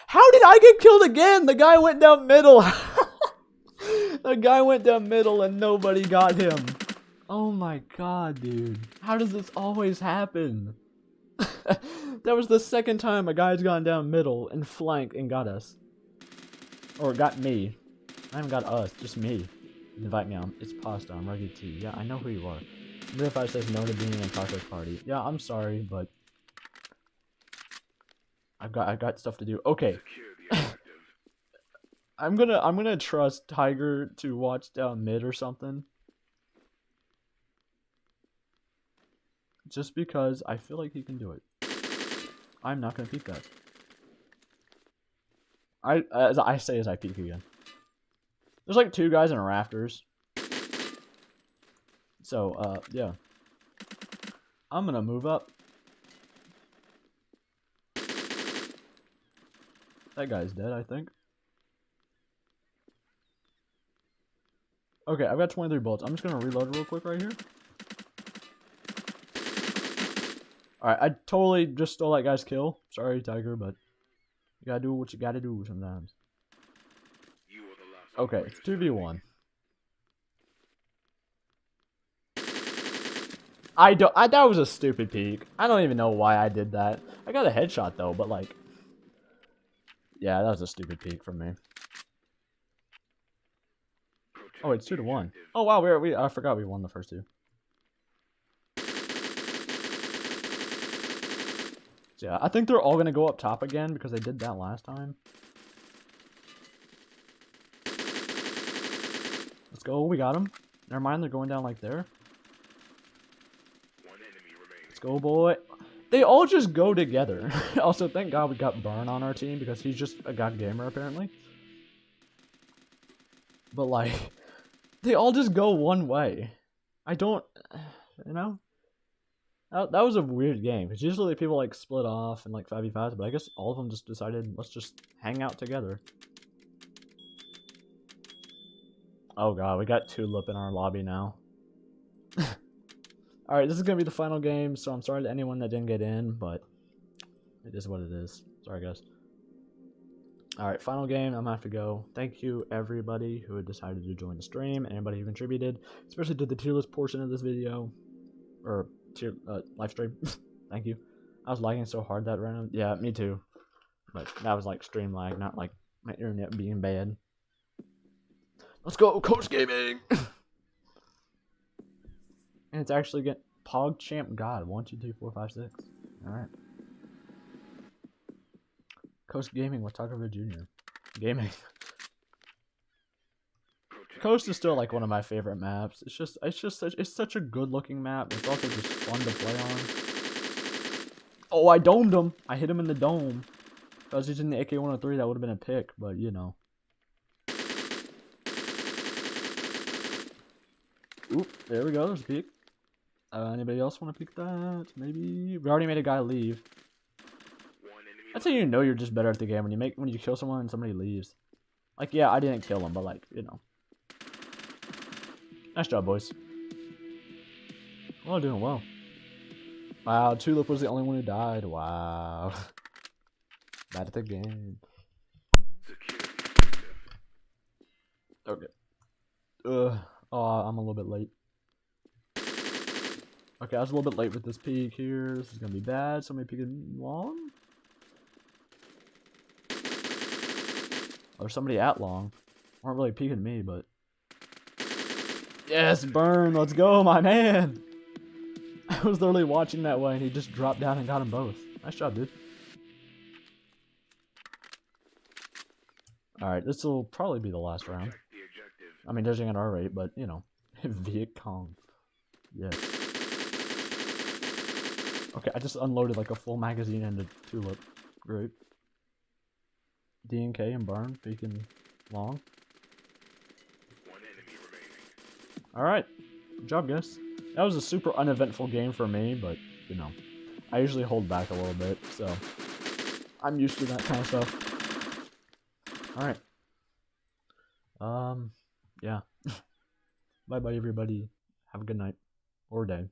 how did I get killed again? The guy went down middle. The guy went down middle and nobody got him. Oh my god, dude. How does this always happen? That was the second time a guy's gone down middle and flanked and got us. Or got me. I haven't got us, just me. Invite me on. It's Pasta, I'm Rugged T. Yeah, I know who you are. Verify says no to being in Taco's party. Yeah, I'm sorry, but I got stuff to do. Okay. I'm gonna trust Tiger to watch down mid or something. Just because I feel like he can do it. I'm not gonna peek that. As I peek again. There's like 2 guys in rafters. So, yeah. I'm gonna move up. That guy's dead, I think. Okay, I've got 23 bullets. I'm just gonna reload real quick right here. Alright, I totally just stole that guy's kill. Sorry, Tiger, but you gotta do what you gotta do sometimes. Okay, it's 2v1. That was a stupid peek. I don't even know why I did that. I got a headshot though, but like, yeah, that was a stupid peek from me. Oh, it's 2-1. Oh wow, I forgot we won the first two. So, yeah, I think they're all gonna go up top again because they did that last time. Let's go. We got them. Never mind, they're going down like there. Let's go, boy. They all just go together. Also, thank God we got Burn on our team because he's just a god gamer apparently. But like, they all just go one way. I don't, you know. That was a weird game because usually people like split off and like 5v5s, but I guess all of them just decided let's just hang out together. Oh god, we got Tulip in our lobby now. Alright, this is gonna be the final game, so I'm sorry to anyone that didn't get in, but it is what it is. Sorry guys. Alright, final game, I'm gonna have to go. Thank you everybody who had decided to join the stream, anybody who contributed, especially to the tier list portion of this video. Or live stream. Thank you. I was lagging so hard that random. Yeah, me too. But that was like stream lag, not like my internet being bad. Let's go, Coach Gaming! And it's actually get PogChamp God. 1, 2, 3, 4, 5, 6. Alright. Coast Gaming with Taco Jr. Gaming. Coast is still like one of my favorite maps. It's such a good looking map. It's also just fun to play on. Oh, I domed him. I hit him in the dome. If I was using the AK-103, that would have been a pick, but you know. Oop, there we go. There's a peek. Anybody else want to peek that? Maybe we already made a guy leave. That's how you know you're just better at the game when you kill someone and somebody leaves. Like, yeah, I didn't kill him, but like, you know. Nice job, boys. Well, doing well. Wow, Tulip was the only one who died. Wow. Bad at the game. Okay. Oh, I'm a little bit late. Okay, I was a little bit late with this peek here. This is gonna be bad. Somebody peeking long? Or somebody at long. Weren't really peeking me, but. Yes, Burn, let's go, my man! I was literally watching that way and he just dropped down and got them both. Nice job, dude. Alright, this will probably be the last round. I mean, judging at our rate, but, you know. Viet Cong. Yes. Okay, I just unloaded like a full magazine into Tulip. Great. DNK and Burn peeking long. Alright. Good job, guys. That was a super uneventful game for me, but, you know. I usually hold back a little bit, so. I'm used to that kind of stuff. Alright. Yeah. Bye-bye, everybody. Have a good night. Or day.